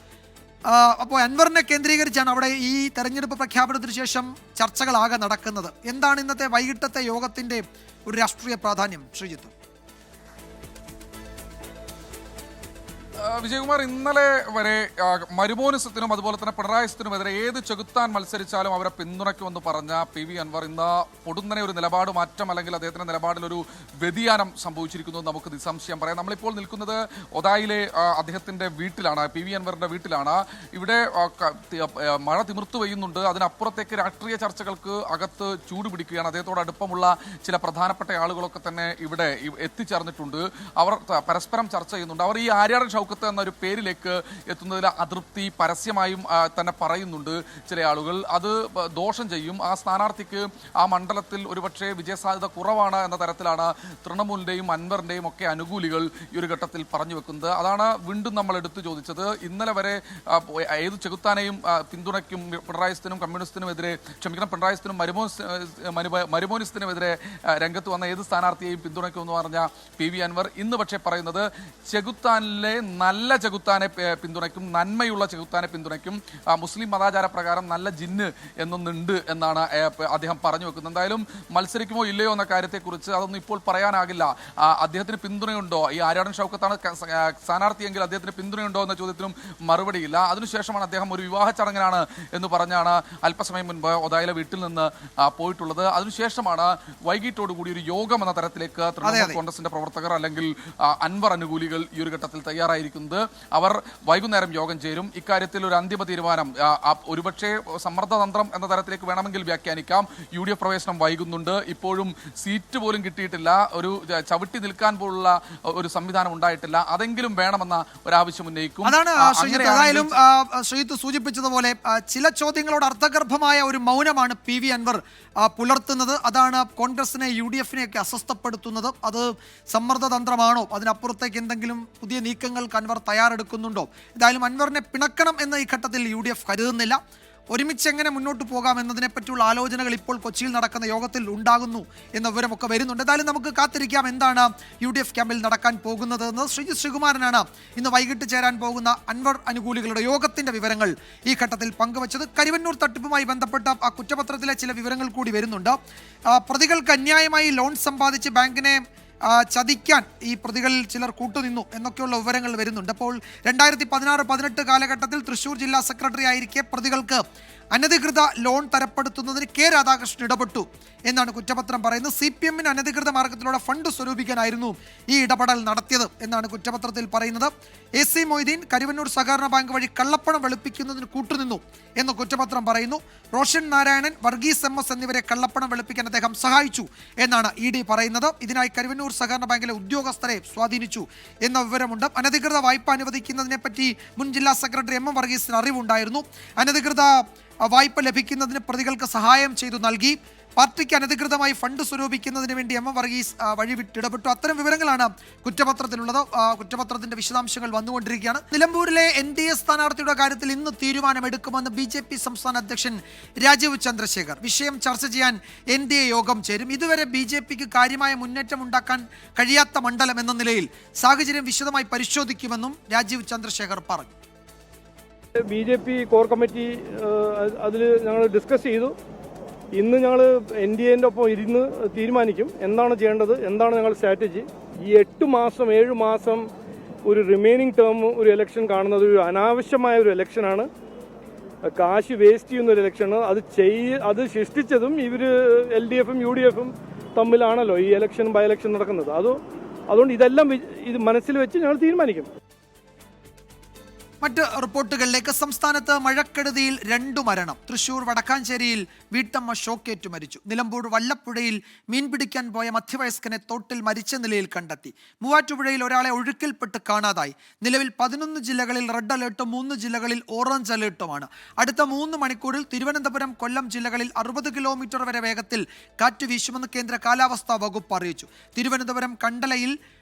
അപ്പോൾ അൻവറിനെ കേന്ദ്രീകരിച്ചാണ് അവിടെ ഈ തെരഞ്ഞെടുപ്പ് പ്രഖ്യാപനത്തിന് ശേഷം ചർച്ചകളാകെ നടക്കുന്നത്. എന്താണ് ഇന്നത്തെ വൈകിട്ടത്തെ യോഗത്തിൻ്റെ ഒരു രാഷ്ട്രീയ പ്രാധാന്യം, ശ്രീജിത്ത്? വിജയകുമാർ, ഇന്നലെ വരെ മരുമോനിസത്തിനും അതുപോലെ തന്നെ പിണറായിസത്തിനുമെതിരെ ഏത് ചെകുത്താൻ മത്സരിച്ചാലും അവരെ പിന്തുണയ്ക്കുമെന്ന് പറഞ്ഞ PV അൻവർ ഇന്ന് പൊടുന്നനെ ഒരു നിലപാട് മാറ്റം, അല്ലെങ്കിൽ അദ്ദേഹത്തിന്റെ നിലപാടിലൊരു വ്യതിയാനം സംഭവിച്ചിരിക്കുന്നു നമുക്ക് നിസ്സംശയം പറയാം. നമ്മളിപ്പോൾ നിൽക്കുന്നത് ഒതായിലെ അദ്ദേഹത്തിന്റെ വീട്ടിലാണ്, PV അൻവറിന്റെ വീട്ടിലാണ്. ഇവിടെ മഴ തിമിർത്തു പെയ്യുന്നുണ്ട്. അതിനപ്പുറത്തേക്ക് രാഷ്ട്രീയ ചർച്ചകൾക്ക് അകത്ത് ചൂട് പിടിക്കുകയാണ്. അദ്ദേഹത്തോട് അടുപ്പമുള്ള ചില പ്രധാനപ്പെട്ട ആളുകളൊക്കെ തന്നെ ഇവിടെ എത്തിച്ചേർന്നിട്ടുണ്ട്. അവർ പരസ്പരം ചർച്ച ചെയ്യുന്നുണ്ട്. അവർ ഈ ആര്യാടൻ ഷൗക്കത്ത് ഷൗക്കത്ത് എന്നൊരു പേരിലേക്ക് എത്തുന്നതിൽ അതൃപ്തി പരസ്യമായും തന്നെ പറയുന്നുണ്ട് ചില ആളുകൾ. അത് ദോഷം ചെയ്യും. ആ സ്ഥാനാർത്ഥിക്ക് ആ മണ്ഡലത്തിൽ ഒരുപക്ഷെ വിജയസാധ്യത കുറവാണ് എന്ന തരത്തിലാണ് തൃണമൂലിൻ്റെയും അൻവറിൻ്റെയും ഒക്കെ അനുകൂലികൾ ഈ ഒരു ഘട്ടത്തിൽ പറഞ്ഞു വെക്കുന്നത്. അതാണ് വീണ്ടും നമ്മൾ എടുത്തു ചോദിച്ചത്. ഇന്നലെ വരെ ഏത് ചെകുത്താനെയും പിന്തുണയ്ക്കും, പിണറായിസ്റ്റിനും കമ്മ്യൂണിസ്റ്റിനുമെതിരെ, ക്ഷമിക്കണം, പിണറായിസ്റ്റിനും മരുമോനിസ്റ്റിനുമെതിരെ രംഗത്ത് വന്ന ഏത് സ്ഥാനാർത്ഥിയെയും പിന്തുണയ്ക്കുമെന്ന് പറഞ്ഞ പി വി അൻവർ ഇന്ന് പക്ഷേ പറയുന്നത് ചെകുത്താനിലെ നല്ല ചെകുത്താനെ പിന്തുണയ്ക്കും, നന്മയുള്ള ചെകുത്താനെ പിന്തുണയ്ക്കും, മുസ്ലിം മതാചാര പ്രകാരം നല്ല ജിന്ന് എന്നൊന്നുണ്ട് എന്നാണ് അദ്ദേഹം പറഞ്ഞു വെക്കുന്നത്. എന്തായാലും മത്സരിക്കുമോ ഇല്ലയോ എന്ന കാര്യത്തെക്കുറിച്ച് അതൊന്നും ഇപ്പോൾ പറയാനാകില്ല. അദ്ദേഹത്തിന് പിന്തുണയുണ്ടോ, ഈ ആര്യാടൻ ഷൗക്കത്താണ് സ്ഥാനാർത്ഥിയെങ്കിൽ അദ്ദേഹത്തിന് പിന്തുണയുണ്ടോ എന്ന ചോദ്യത്തിനും മറുപടിയില്ല. അതിനുശേഷമാണ് അദ്ദേഹം ഒരു വിവാഹ ചടങ്ങിനാണ് എന്ന് പറഞ്ഞാണ് അല്പസമയം മുൻപ് ഒതായിലെ വീട്ടിൽ നിന്ന് പോയിട്ടുള്ളത്. അതിനുശേഷമാണ് വൈകിട്ടോടുകൂടി ഒരു യോഗം എന്ന തരത്തിലേക്ക് തൃണമൂൽ കോൺഗ്രസിന്റെ പ്രവർത്തകർ അല്ലെങ്കിൽ അൻവർ അനുകൂലികൾ ഈ ഒരു ഘട്ടത്തിൽ തയ്യാറായിരിക്കുന്നത്. അവർ വൈകുന്നേരം യോഗം ചേരും. ഇക്കാര്യത്തിൽ ഒരു അന്തിമ തീരുമാനം ഒരുപക്ഷെ സമ്മർദ്ദതന്ത്രം എന്ന തരത്തിലേക്ക് വേണമെങ്കിൽ വ്യാഖ്യാനിക്കാം. UDF പ്രവേശനം വൈകുന്നുണ്ട്. ഇപ്പോഴും സീറ്റ് പോലും കിട്ടിയിട്ടില്ല. ഒരു ചവിട്ടി നിൽക്കാൻ പോലുള്ള ഒരു സംവിധാനം ഉണ്ടായിട്ടില്ല. അതെങ്കിലും വേണമെന്ന ഒരാവശ്യം ഉന്നയിക്കും. അതാണ് ഏതായാലും ശ്രീത്ത് സൂചിപ്പിച്ചതുപോലെ ചില ചോദ്യങ്ങളോട് അർത്ഥഗർഭമായ ഒരു മൗനമാണ് പി വി അൻവർ പുലർത്തുന്നത്. അതാണ് കോൺഗ്രസിനെ UDF-നെയൊക്കെ അസ്വസ്ഥപ്പെടുത്തുന്നത്. അത് സമ്മർദ്ദതന്ത്രമാണോ, അതിനപ്പുറത്തേക്ക് എന്തെങ്കിലും പുതിയ നീക്കങ്ങൾക്ക് അൻവർ തയ്യാറെടുക്കുന്നുണ്ടോ? എന്തായാലും അൻവറിനെ പിണക്കണം എന്ന് ഈ ഘട്ടത്തിൽ UDF കരുതുന്നില്ല. ഒരുമിച്ച് എങ്ങനെ മുന്നോട്ട് പോകാം എന്നതിനെ പറ്റിയുള്ള ആലോചനകൾ ഇപ്പോൾ കൊച്ചിയിൽ നടക്കുന്ന യോഗത്തിൽ ഉണ്ടാകുന്നു എന്ന വിവരമൊക്കെ വരുന്നുണ്ട്. എന്തായാലും നമുക്ക് കാത്തിരിക്കാം എന്താണ് UDF ക്യാമ്പിൽ നടക്കാൻ പോകുന്നത് എന്ന്. ശ്രീജിത്ത് ശ്രീകുമാരനാണ് ഇന്ന് വൈകിട്ട് ചേരാൻ പോകുന്ന അൻവർ അനുകൂലികളുടെ യോഗത്തിന്റെ വിവരങ്ങൾ ഈ ഘട്ടത്തിൽ പങ്കുവച്ചത്. കരിവന്നൂർ തട്ടിപ്പുമായി ബന്ധപ്പെട്ട ആ കുറ്റപത്രത്തിലെ ചില വിവരങ്ങൾ കൂടി വരുന്നുണ്ട്. പ്രതികൾക്ക് അന്യായമായി ലോൺ സമ്പാദിച്ച് ബാങ്കിനെ ചതിക്കാൻ ഈ പ്രതികളിൽ ചിലർ കൂട്ടുനിന്നു എന്നൊക്കെയുള്ള വിവരങ്ങൾ വരുന്നുണ്ട്. അപ്പോൾ 2016-18 കാലഘട്ടത്തിൽ തൃശ്ശൂർ ജില്ലാ സെക്രട്ടറി ആയിരിക്കെ പ്രതികൾക്ക് അനധികൃത ലോൺ തരപ്പെടുത്തുന്നതിന് കെ രാധാകൃഷ്ണൻ ഇടപെട്ടു എന്നാണ് കുറ്റപത്രം പറയുന്നത്. CPM-ന് അനധികൃത മാർഗത്തിലൂടെ ഫണ്ട് സ്വരൂപിക്കാനായിരുന്നു ഈ ഇടപെടൽ നടത്തിയത് എന്നാണ് കുറ്റപത്രത്തിൽ പറയുന്നത്. AC മൊയ്തീൻ കരുവന്നൂർ സഹകരണ ബാങ്ക് വഴി കള്ളപ്പണം വെളുപ്പിക്കുന്നതിന് കൂട്ടുനിന്നു എന്ന് കുറ്റപത്രം പറയുന്നു. റോഷൻ നാരായണൻ, വർഗീസ് MS എന്നിവരെ കള്ളപ്പണം വെളുപ്പിക്കാൻ അദ്ദേഹം സഹായിച്ചു എന്നാണ് ED പറയുന്നത്. ഇതിനായി കരുവന്നൂർ സഹകരണ ബാങ്കിലെ ഉദ്യോഗസ്ഥരെ സ്വാധീനിച്ചു എന്ന വിവരമുണ്ട്. അനധികൃത വായ്പ അനുവദിക്കുന്നതിനെ പറ്റി മുൻ ജില്ലാ സെക്രട്ടറി MM വർഗീസിന് അറിവുണ്ടായിരുന്നു. അനധികൃത വായ്പ ലഭിക്കുന്നതിന് പ്രതികൾക്ക് സഹായം ചെയ്തു നൽകി. പാർട്ടിക്ക് അനധികൃതമായി ഫണ്ട് സ്വരൂപിക്കുന്നതിന് വേണ്ടി MM വർഗീസ് വഴിവിട്ടിടപെട്ടു. അത്തരം വിവരങ്ങളാണ് കുറ്റപത്രത്തിലുള്ളത്. കുറ്റപത്രത്തിന്റെ വിശദാംശങ്ങൾ വന്നുകൊണ്ടിരിക്കുകയാണ്. നിലമ്പൂരിലെ NDA സ്ഥാനാർത്ഥിയുടെ കാര്യത്തിൽ ഇന്ന് തീരുമാനമെടുക്കുമെന്ന് BJP സംസ്ഥാന അധ്യക്ഷൻ രാജീവ് ചന്ദ്രശേഖർ. വിഷയം ചർച്ച ചെയ്യാൻ NDA യോഗം ചേരും. ഇതുവരെ BJPക്ക് കാര്യമായ മുന്നേറ്റം ഉണ്ടാക്കാൻ കഴിയാത്ത മണ്ഡലം എന്ന നിലയിൽ സാഹചര്യം വിശദമായി പരിശോധിക്കുമെന്നും രാജീവ് ചന്ദ്രശേഖർ പറഞ്ഞു. BJP കോർ കമ്മിറ്റി അതിൽ ഞങ്ങൾ ഡിസ്കസ് ചെയ്തു. ഇന്ന് ഞങ്ങൾ NDA-ൻ്റെ ഒപ്പം ഇരുന്ന് തീരുമാനിക്കും എന്താണ് ചെയ്യേണ്ടത്, എന്താണ് ഞങ്ങളുടെ സ്ട്രാറ്റജി. ഈ 8 മാസം 7 മാസം ഒരു റിമൈനിങ് ടേം ഒരു ഇലക്ഷൻ കാണുന്നത് ഒരു അനാവശ്യമായ ഒരു ഇലക്ഷനാണ്. കാശ് വേസ്റ്റ് ചെയ്യുന്ന ഒരു ഇലക്ഷനാണ്. അത് സൃഷ്ടിച്ചതും ഇവർ LDF-ഉം UDF-ഉം തമ്മിലാണല്ലോ ഈ ഇലക്ഷൻ ബൈ ഇലക്ഷൻ നടക്കുന്നത്. അതുകൊണ്ട് ഇതെല്ലാം ഇത് മനസ്സിൽ വെച്ച് ഞങ്ങൾ തീരുമാനിക്കും. മറ്റ് റിപ്പോർട്ടുകളിലേക്ക്. സംസ്ഥാനത്ത് മഴക്കെടുതിയിൽ 2 മരണം. തൃശൂർ വടക്കാഞ്ചേരിയിൽ വീട്ടമ്മ ഷോക്കേറ്റു മരിച്ചു. നിലമ്പൂർ വല്ലപ്പുഴയിൽ മീൻ പിടിക്കാൻ പോയ മധ്യവയസ്കനെ തോട്ടിൽ മരിച്ച നിലയിൽ കണ്ടെത്തി. മൂവാറ്റുപുഴയിൽ ഒരാളെ ഒഴുക്കിൽപ്പെട്ട് കാണാതായി. നിലവിൽ 11 ജില്ലകളിൽ റെഡ് അലേർട്ടും 3 ജില്ലകളിൽ ഓറഞ്ച് അലേർട്ടുമാണ്. അടുത്ത 3 മണിക്കൂറിൽ തിരുവനന്തപുരം, കൊല്ലം ജില്ലകളിൽ 60 കിലോമീറ്റർ വരെ വേഗത്തിൽ കാറ്റ് വീശുമെന്ന് കേന്ദ്ര കാലാവസ്ഥാ വകുപ്പ് അറിയിച്ചു. തിരുവനന്തപുരം കണ്ടലയിൽ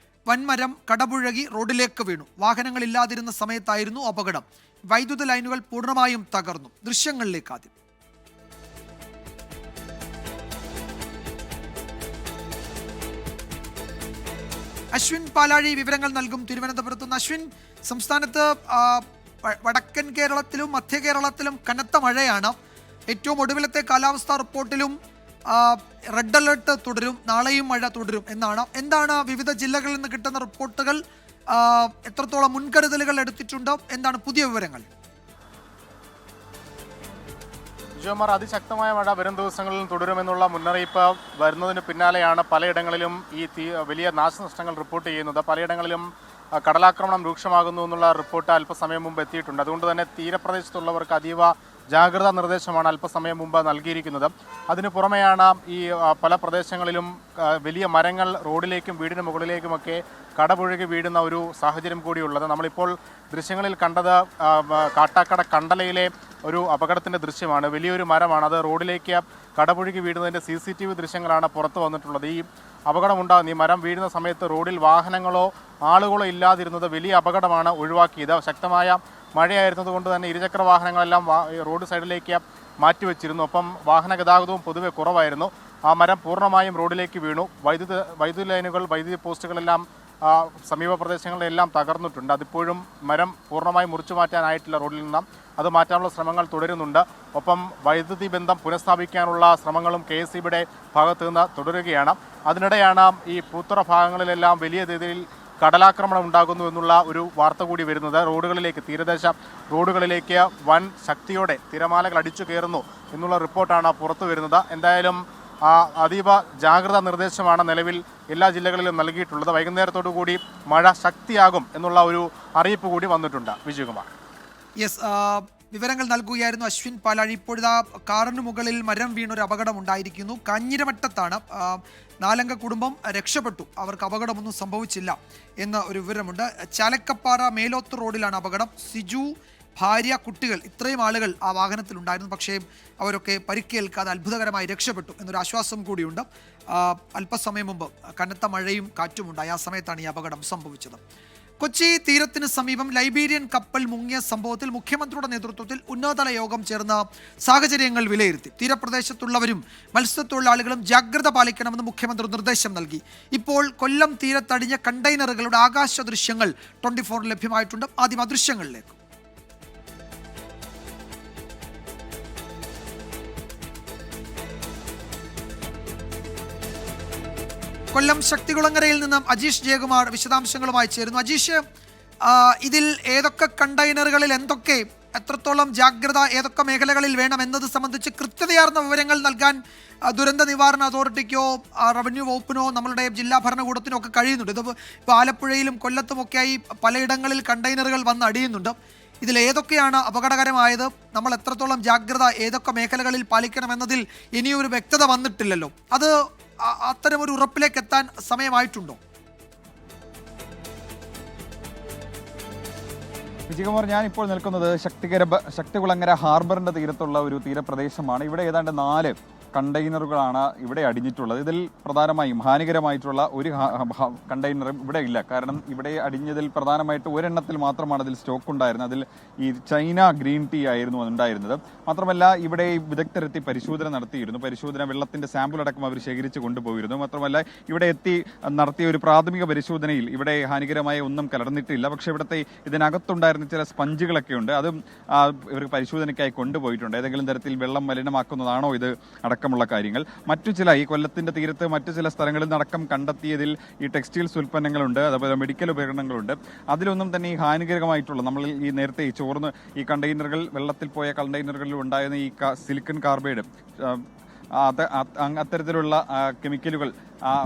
വൻമരം കടപുഴകി റോഡിലേക്ക് വീണു. വാഹനങ്ങളില്ലാതിരുന്ന സമയത്തായിരുന്നു അപകടം. വൈദ്യുത ലൈനുകൾ പൂർണ്ണമായും തകർന്നു. ദൃശ്യങ്ങളിലേക്ക് ആദ്യം. അശ്വിൻ പാലാഴി വിവരങ്ങൾ നൽകും തിരുവനന്തപുരത്ത് നിന്ന്. അശ്വിൻ, സംസ്ഥാനത്ത് വടക്കൻ കേരളത്തിലും മധ്യ കേരളത്തിലും കനത്ത മഴയാണ്. ഏറ്റവും ഒടുവിലത്തെ കാലാവസ്ഥാ റിപ്പോർട്ടിലും റെഡ് അലേർട്ട് തുടരും, നാളെയും മഴ തുടരും എന്നാണ്. എന്താണ് വിവിധ ജില്ലകളിൽ നിന്ന് കിട്ടുന്ന റിപ്പോർട്ടുകൾ? എത്രത്തോളം മുൻകരുതലുകൾ എടുത്തിട്ടുണ്ട്? എന്താണ് പുതിയ വിവരങ്ങൾ? ജിയോമാർ, അതിശക്തമായ മഴ വരും ദിവസങ്ങളിൽ തുടരുമെന്നുള്ള മുന്നറിയിപ്പ് വരുന്നതിന് പിന്നാലെയാണ് പലയിടങ്ങളിലും ഈ വലിയ നാശനഷ്ടങ്ങൾ റിപ്പോർട്ട് ചെയ്യുന്നത്. പലയിടങ്ങളിലും കടലാക്രമണം രൂക്ഷമാകുന്നു എന്നുള്ള റിപ്പോർട്ട് അല്പസമയം മുമ്പ് എത്തിയിട്ടുണ്ട്. അതുകൊണ്ട് തന്നെ തീരപ്രദേശത്തുള്ളവർക്ക് അതീവ ജാഗ്രതാ നിർദ്ദേശമാണ് അല്പസമയം മുമ്പ് നൽകിയിരിക്കുന്നത്. അതിനു പുറമെയാണ് ഈ പല പ്രദേശങ്ങളിലും വലിയ മരങ്ങൾ റോഡിലേക്കും വീടിന് മുകളിലേക്കുമൊക്കെ കടപുഴകി വീഴുന്ന ഒരു സാഹചര്യം കൂടിയുള്ളത്. നമ്മളിപ്പോൾ ദൃശ്യങ്ങളിൽ കണ്ടത് കാട്ടാക്കട കണ്ടലയിലെ ഒരു അപകടത്തിൻ്റെ ദൃശ്യമാണ്. വലിയൊരു മരമാണ്, അത് റോഡിലേക്ക് കടപുഴകി വീഴുന്നതിൻ്റെ CCTV ദൃശ്യങ്ങളാണ് പുറത്തു വന്നിട്ടുള്ളത്. ഈ അപകടമുണ്ടാകുന്ന ഈ മരം വീഴുന്ന സമയത്ത് റോഡിൽ വാഹനങ്ങളോ ആളുകളോ ഇല്ലാതിരുന്നത് വലിയ അപകടമാണ് ഒഴിവാക്കിയത്. ശക്തമായ മഴയായിരുന്നതുകൊണ്ട് തന്നെ ഇരുചക്ര വാഹനങ്ങളെല്ലാം റോഡ് സൈഡിലേക്ക് മാറ്റിവെച്ചിരുന്നു. ഒപ്പം വാഹന ഗതാഗതവും പൊതുവെ കുറവായിരുന്നു. ആ മരം പൂർണ്ണമായും റോഡിലേക്ക് വീണു. വൈദ്യുതി ലൈനുകൾ, വൈദ്യുതി പോസ്റ്റുകളെല്ലാം സമീപ പ്രദേശങ്ങളിലെല്ലാം തകർന്നിട്ടുണ്ട്. അതിപ്പോഴും മരം പൂർണ്ണമായി മുറിച്ചു മാറ്റാനായിട്ടില്ല റോഡിൽ നിന്ന്. അത് മാറ്റാനുള്ള ശ്രമങ്ങൾ തുടരുന്നുണ്ട്. ഒപ്പം വൈദ്യുതി ബന്ധം പുനഃസ്ഥാപിക്കാനുള്ള ശ്രമങ്ങളും KSEBിയുടെ ഭാഗത്തു നിന്ന് തുടരുകയാണ്. അതിനിടെയാണ് ഈ പൂത്തുറ ഭാഗങ്ങളിലെല്ലാം വലിയ രീതിയിൽ കടലാക്രമണം ഉണ്ടാകുന്നു എന്നുള്ള ഒരു വാർത്ത കൂടി വരുന്നത്. റോഡുകളിലേക്ക്, തീരദേശ റോഡുകളിലേക്ക് വൻ ശക്തിയോടെ തിരമാലകൾ അടിച്ചു കയറുന്നു എന്നുള്ള റിപ്പോർട്ടാണ് പുറത്തു വരുന്നത്. എന്തായാലും അതീവ ജാഗ്രതാ നിർദ്ദേശമാണ് നിലവിൽ എല്ലാ ജില്ലകളിലും നൽകിയിട്ടുള്ളത്. വൈകുന്നേരത്തോടു കൂടി മഴ ശക്തിയാകും എന്നുള്ള ഒരു അറിയിപ്പ് കൂടി വന്നിട്ടുണ്ട്. വിജയകുമാർ. യെസ്, വിവരങ്ങൾ നൽകുകയായിരുന്നു അശ്വിൻ പാലാഴി. ഇപ്പോഴിതാ കാറിന് മുകളിൽ മരം വീണൊരു അപകടം ഉണ്ടായിരിക്കുന്നു. കാഞ്ഞിരമറ്റത്താണ്. 4 അംഗ കുടുംബം രക്ഷപ്പെട്ടു, അവർക്ക് അപകടമൊന്നും സംഭവിച്ചില്ല എന്ന ഒരു വിവരമുണ്ട്. ചാലക്കപ്പാറ മേലോത്ത് റോഡിലാണ് അപകടം. സിജു, ഭാര്യ, കുട്ടികൾ, ഇത്രയും ആളുകൾ ആ വാഹനത്തിലുണ്ടായിരുന്നു. പക്ഷേ അവരൊക്കെ പരിക്കേൽക്കാതെ അത്ഭുതകരമായി രക്ഷപ്പെട്ടു എന്നൊരു ആശ്വാസം കൂടിയുണ്ട്. അല്പസമയം മുമ്പ് കനത്ത മഴയും കാറ്റുമുണ്ടായി. ആ സമയത്താണ് ഈ അപകടം സംഭവിച്ചത്. കൊച്ചി തീരത്തിന് സമീപം ലൈബീരിയൻ കപ്പൽ മുങ്ങിയ സംഭവത്തിൽ മുഖ്യമന്ത്രിയുടെ നേതൃത്വത്തിൽ ഉന്നതതല യോഗം ചേർന്ന സാഹചര്യങ്ങൾ വിലയിരുത്തി. തീരപ്രദേശത്തുള്ളവരും മത്സ്യത്തൊഴിലാളികളും ജാഗ്രത പാലിക്കണമെന്ന് മുഖ്യമന്ത്രി നിർദ്ദേശം നൽകി. ഇപ്പോൾ കൊല്ലം തീരത്തടിഞ്ഞ കണ്ടെയ്നറുകളുടെ ആകാശ ദൃശ്യങ്ങൾ 24 ലഭ്യമായിട്ടുണ്ട്. ആദ്യം ആ ദൃശ്യങ്ങളിലേക്ക്. കൊല്ലം ശക്തികുളങ്ങരയിൽ നിന്നും അജീഷ് ജയകുമാർ വിശദാംശങ്ങളുമായി ചേരുന്നു. അജീഷ്, ഇതിൽ ഏതൊക്കെ കണ്ടെയ്നറുകളിൽ എന്തൊക്കെ, എത്രത്തോളം ജാഗ്രത, ഏതൊക്കെ മേഖലകളിൽ വേണം എന്നത് സംബന്ധിച്ച് കൃത്യതയാർന്ന വിവരങ്ങൾ നൽകാൻ ദുരന്ത നിവാരണ അതോറിറ്റിക്കോ റവന്യൂ വകുപ്പിനോ നമ്മളുടെ ജില്ലാ ഭരണകൂടത്തിനോ ഒക്കെ കഴിയുന്നുണ്ട്. ഇത് ഇപ്പോൾ ആലപ്പുഴയിലും കൊല്ലത്തുമൊക്കെയായി പലയിടങ്ങളിൽ കണ്ടെയ്നറുകൾ വന്ന് അടിയുന്നുണ്ട്. ഇതിൽ ഏതൊക്കെയാണ് അപകടകരമായത്, നമ്മൾ എത്രത്തോളം ജാഗ്രത ഏതൊക്കെ മേഖലകളിൽ പാലിക്കണമെന്നതിൽ ഇനിയൊരു വ്യക്തത വന്നിട്ടില്ലല്ലോ. അത് അത്തരമൊരു ഉറപ്പിലേക്ക് എത്താൻ സമയമായിട്ടുണ്ടോ? വിജയകുമാർ, ഞാനിപ്പോൾ നിൽക്കുന്നത് ശക്തികുളങ്ങര ഹാർബറിന്റെ തീരത്തുള്ള ഒരു തീരപ്രദേശമാണ്. ഇവിടെ ഏതാണ്ട് 4 കണ്ടെയ്നറുകളാണ് ഇവിടെ അടിഞ്ഞിട്ടുള്ളത്. ഇതിൽ പ്രധാനമായും ഹാനികരമായിട്ടുള്ള ഒരു കണ്ടെയ്നറും ഇവിടെ ഇല്ല. കാരണം ഇവിടെ അടിഞ്ഞതിൽ പ്രധാനമായിട്ട് ഒരെണ്ണത്തിൽ മാത്രമാണ് അതിൽ സ്റ്റോക്ക് ഉണ്ടായിരുന്നത്. അതിൽ ഈ ചൈന ഗ്രീൻ ടീ ആയിരുന്നു ഉണ്ടായിരുന്നത്. മാത്രമല്ല ഇവിടെ വിദഗ്ധരെത്തി പരിശോധന നടത്തിയിരുന്നു. വെള്ളത്തിന്റെ സാമ്പിൾ അടക്കം അവർ ശേഖരിച്ച് കൊണ്ടുപോയിരുന്നു. മാത്രമല്ല ഇവിടെ എത്തി നടത്തിയ ഒരു പ്രാഥമിക പരിശോധനയിൽ ഇവിടെ ഹാനികരമായ ഒന്നും കലർന്നിട്ടില്ല. പക്ഷേ ഇവിടുത്തെ ഇതിനകത്തുണ്ടായിരുന്ന ചില സ്പഞ്ചുകളൊക്കെ ഉണ്ട്, അതും ഇവർ പരിശോധനയ്ക്കായി കൊണ്ടുപോയിട്ടുണ്ട്. ഏതെങ്കിലും തരത്തിൽ വെള്ളം മലിനമാക്കുന്നതാണോ ഇത് അടക്കമുള്ള കാര്യങ്ങൾ. ഈ കൊല്ലത്തിന്റെ തീരത്ത് മറ്റു ചില സ്ഥലങ്ങളിൽ നടക്കം കണ്ടെത്തിയതിൽ ഈ ടെക്സ്റ്റൈൽസ് ഉൽപ്പന്നങ്ങളുണ്ട്, അതുപോലെ മെഡിക്കൽ ഉപകരണങ്ങളുണ്ട്. അതിലൊന്നും തന്നെ ഈ ഹാനികരമായിട്ടുള്ള, നമ്മൾ ഈ നേരത്തെ ചോർന്ന് ഈ കണ്ടെയ്നറുകൾ, വെള്ളത്തിൽ പോയ കണ്ടെയ്നറുകളിൽ ഉണ്ടായിരുന്ന ഈ സിലിക്കൺ കാർബൈഡ്, അത്തരത്തിലുള്ള കെമിക്കലുകൾ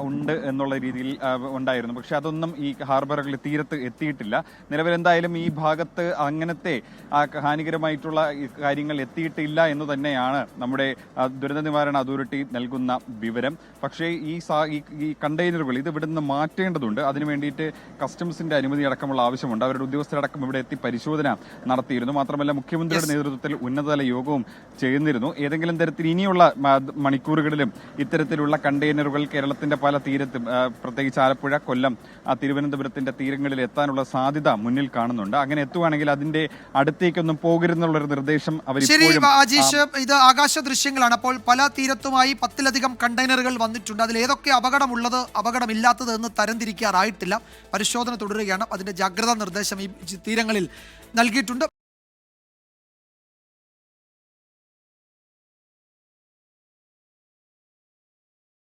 ഉണ്ട് എന്നുള്ള രീതിയിൽ ഉണ്ടായിരുന്നു. പക്ഷെ അതൊന്നും ഈ ഹാർബറുകളിൽ തീരത്ത് എത്തിയിട്ടില്ല. നിലവിൽ എന്തായാലും ഈ ഭാഗത്ത് അങ്ങനത്തെ ഹാനികരമായിട്ടുള്ള കാര്യങ്ങൾ എത്തിയിട്ടില്ല എന്ന് തന്നെയാണ് നമ്മുടെ ദുരന്ത നിവാരണ അതോറിറ്റി നൽകുന്ന വിവരം. പക്ഷേ ഈ കണ്ടെയ്നറുകൾ ഇത് ഇവിടുന്ന് മാറ്റേണ്ടതുണ്ട്. അതിനു വേണ്ടിയിട്ട് കസ്റ്റംസിന്റെ അനുമതി അടക്കമുള്ള ആവശ്യമുണ്ട്. അവരുടെ ഉദ്യോഗസ്ഥരടക്കം ഇവിടെ എത്തി പരിശോധന നടത്തിയിരുന്നു. മാത്രമല്ല മുഖ്യമന്ത്രിയുടെ നേതൃത്വത്തിൽ ഉന്നതതല യോഗവും ചെയ്യുന്നിരുന്നു. ഏതെങ്കിലും തരത്തിൽ ഇനിയുള്ള മണിക്കൂറുകളിലും ഇത്തരത്തിലുള്ള കണ്ടെയ്നറുകൾ കേരളത്തിന്റെ പല തീരത്തും, പ്രത്യേകിച്ച് ആലപ്പുഴ, കൊല്ലം, തിരുവനന്തപുരത്തിന്റെ തീരങ്ങളിൽ എത്താനുള്ള സാധ്യത മുന്നിൽ കാണുന്നുണ്ട്. അങ്ങനെ എത്തുവാണെങ്കിൽ അതിന്റെ അടുത്തേക്കൊന്നും പോകരുതെന്നുള്ളൊരു നിർദ്ദേശം അവർ. ശരി അജീഷ്, ഇത് ആകാശ ദൃശ്യങ്ങളാണ്. അപ്പോൾ പല തീരത്തുമായി 10-ലധികം കണ്ടെയ്നറുകൾ വന്നിട്ടുണ്ട്. അതിൽ ഏതൊക്കെ അപകടമുള്ളത്, അപകടമില്ലാത്തത് എന്ന് തരംതിരിക്കാറായിട്ടില്ല. പരിശോധന തുടരുകയാണ്. അതിന്റെ ജാഗ്രതാ നിർദ്ദേശം ഈ തീരങ്ങളിൽ നൽകിയിട്ടുണ്ട്.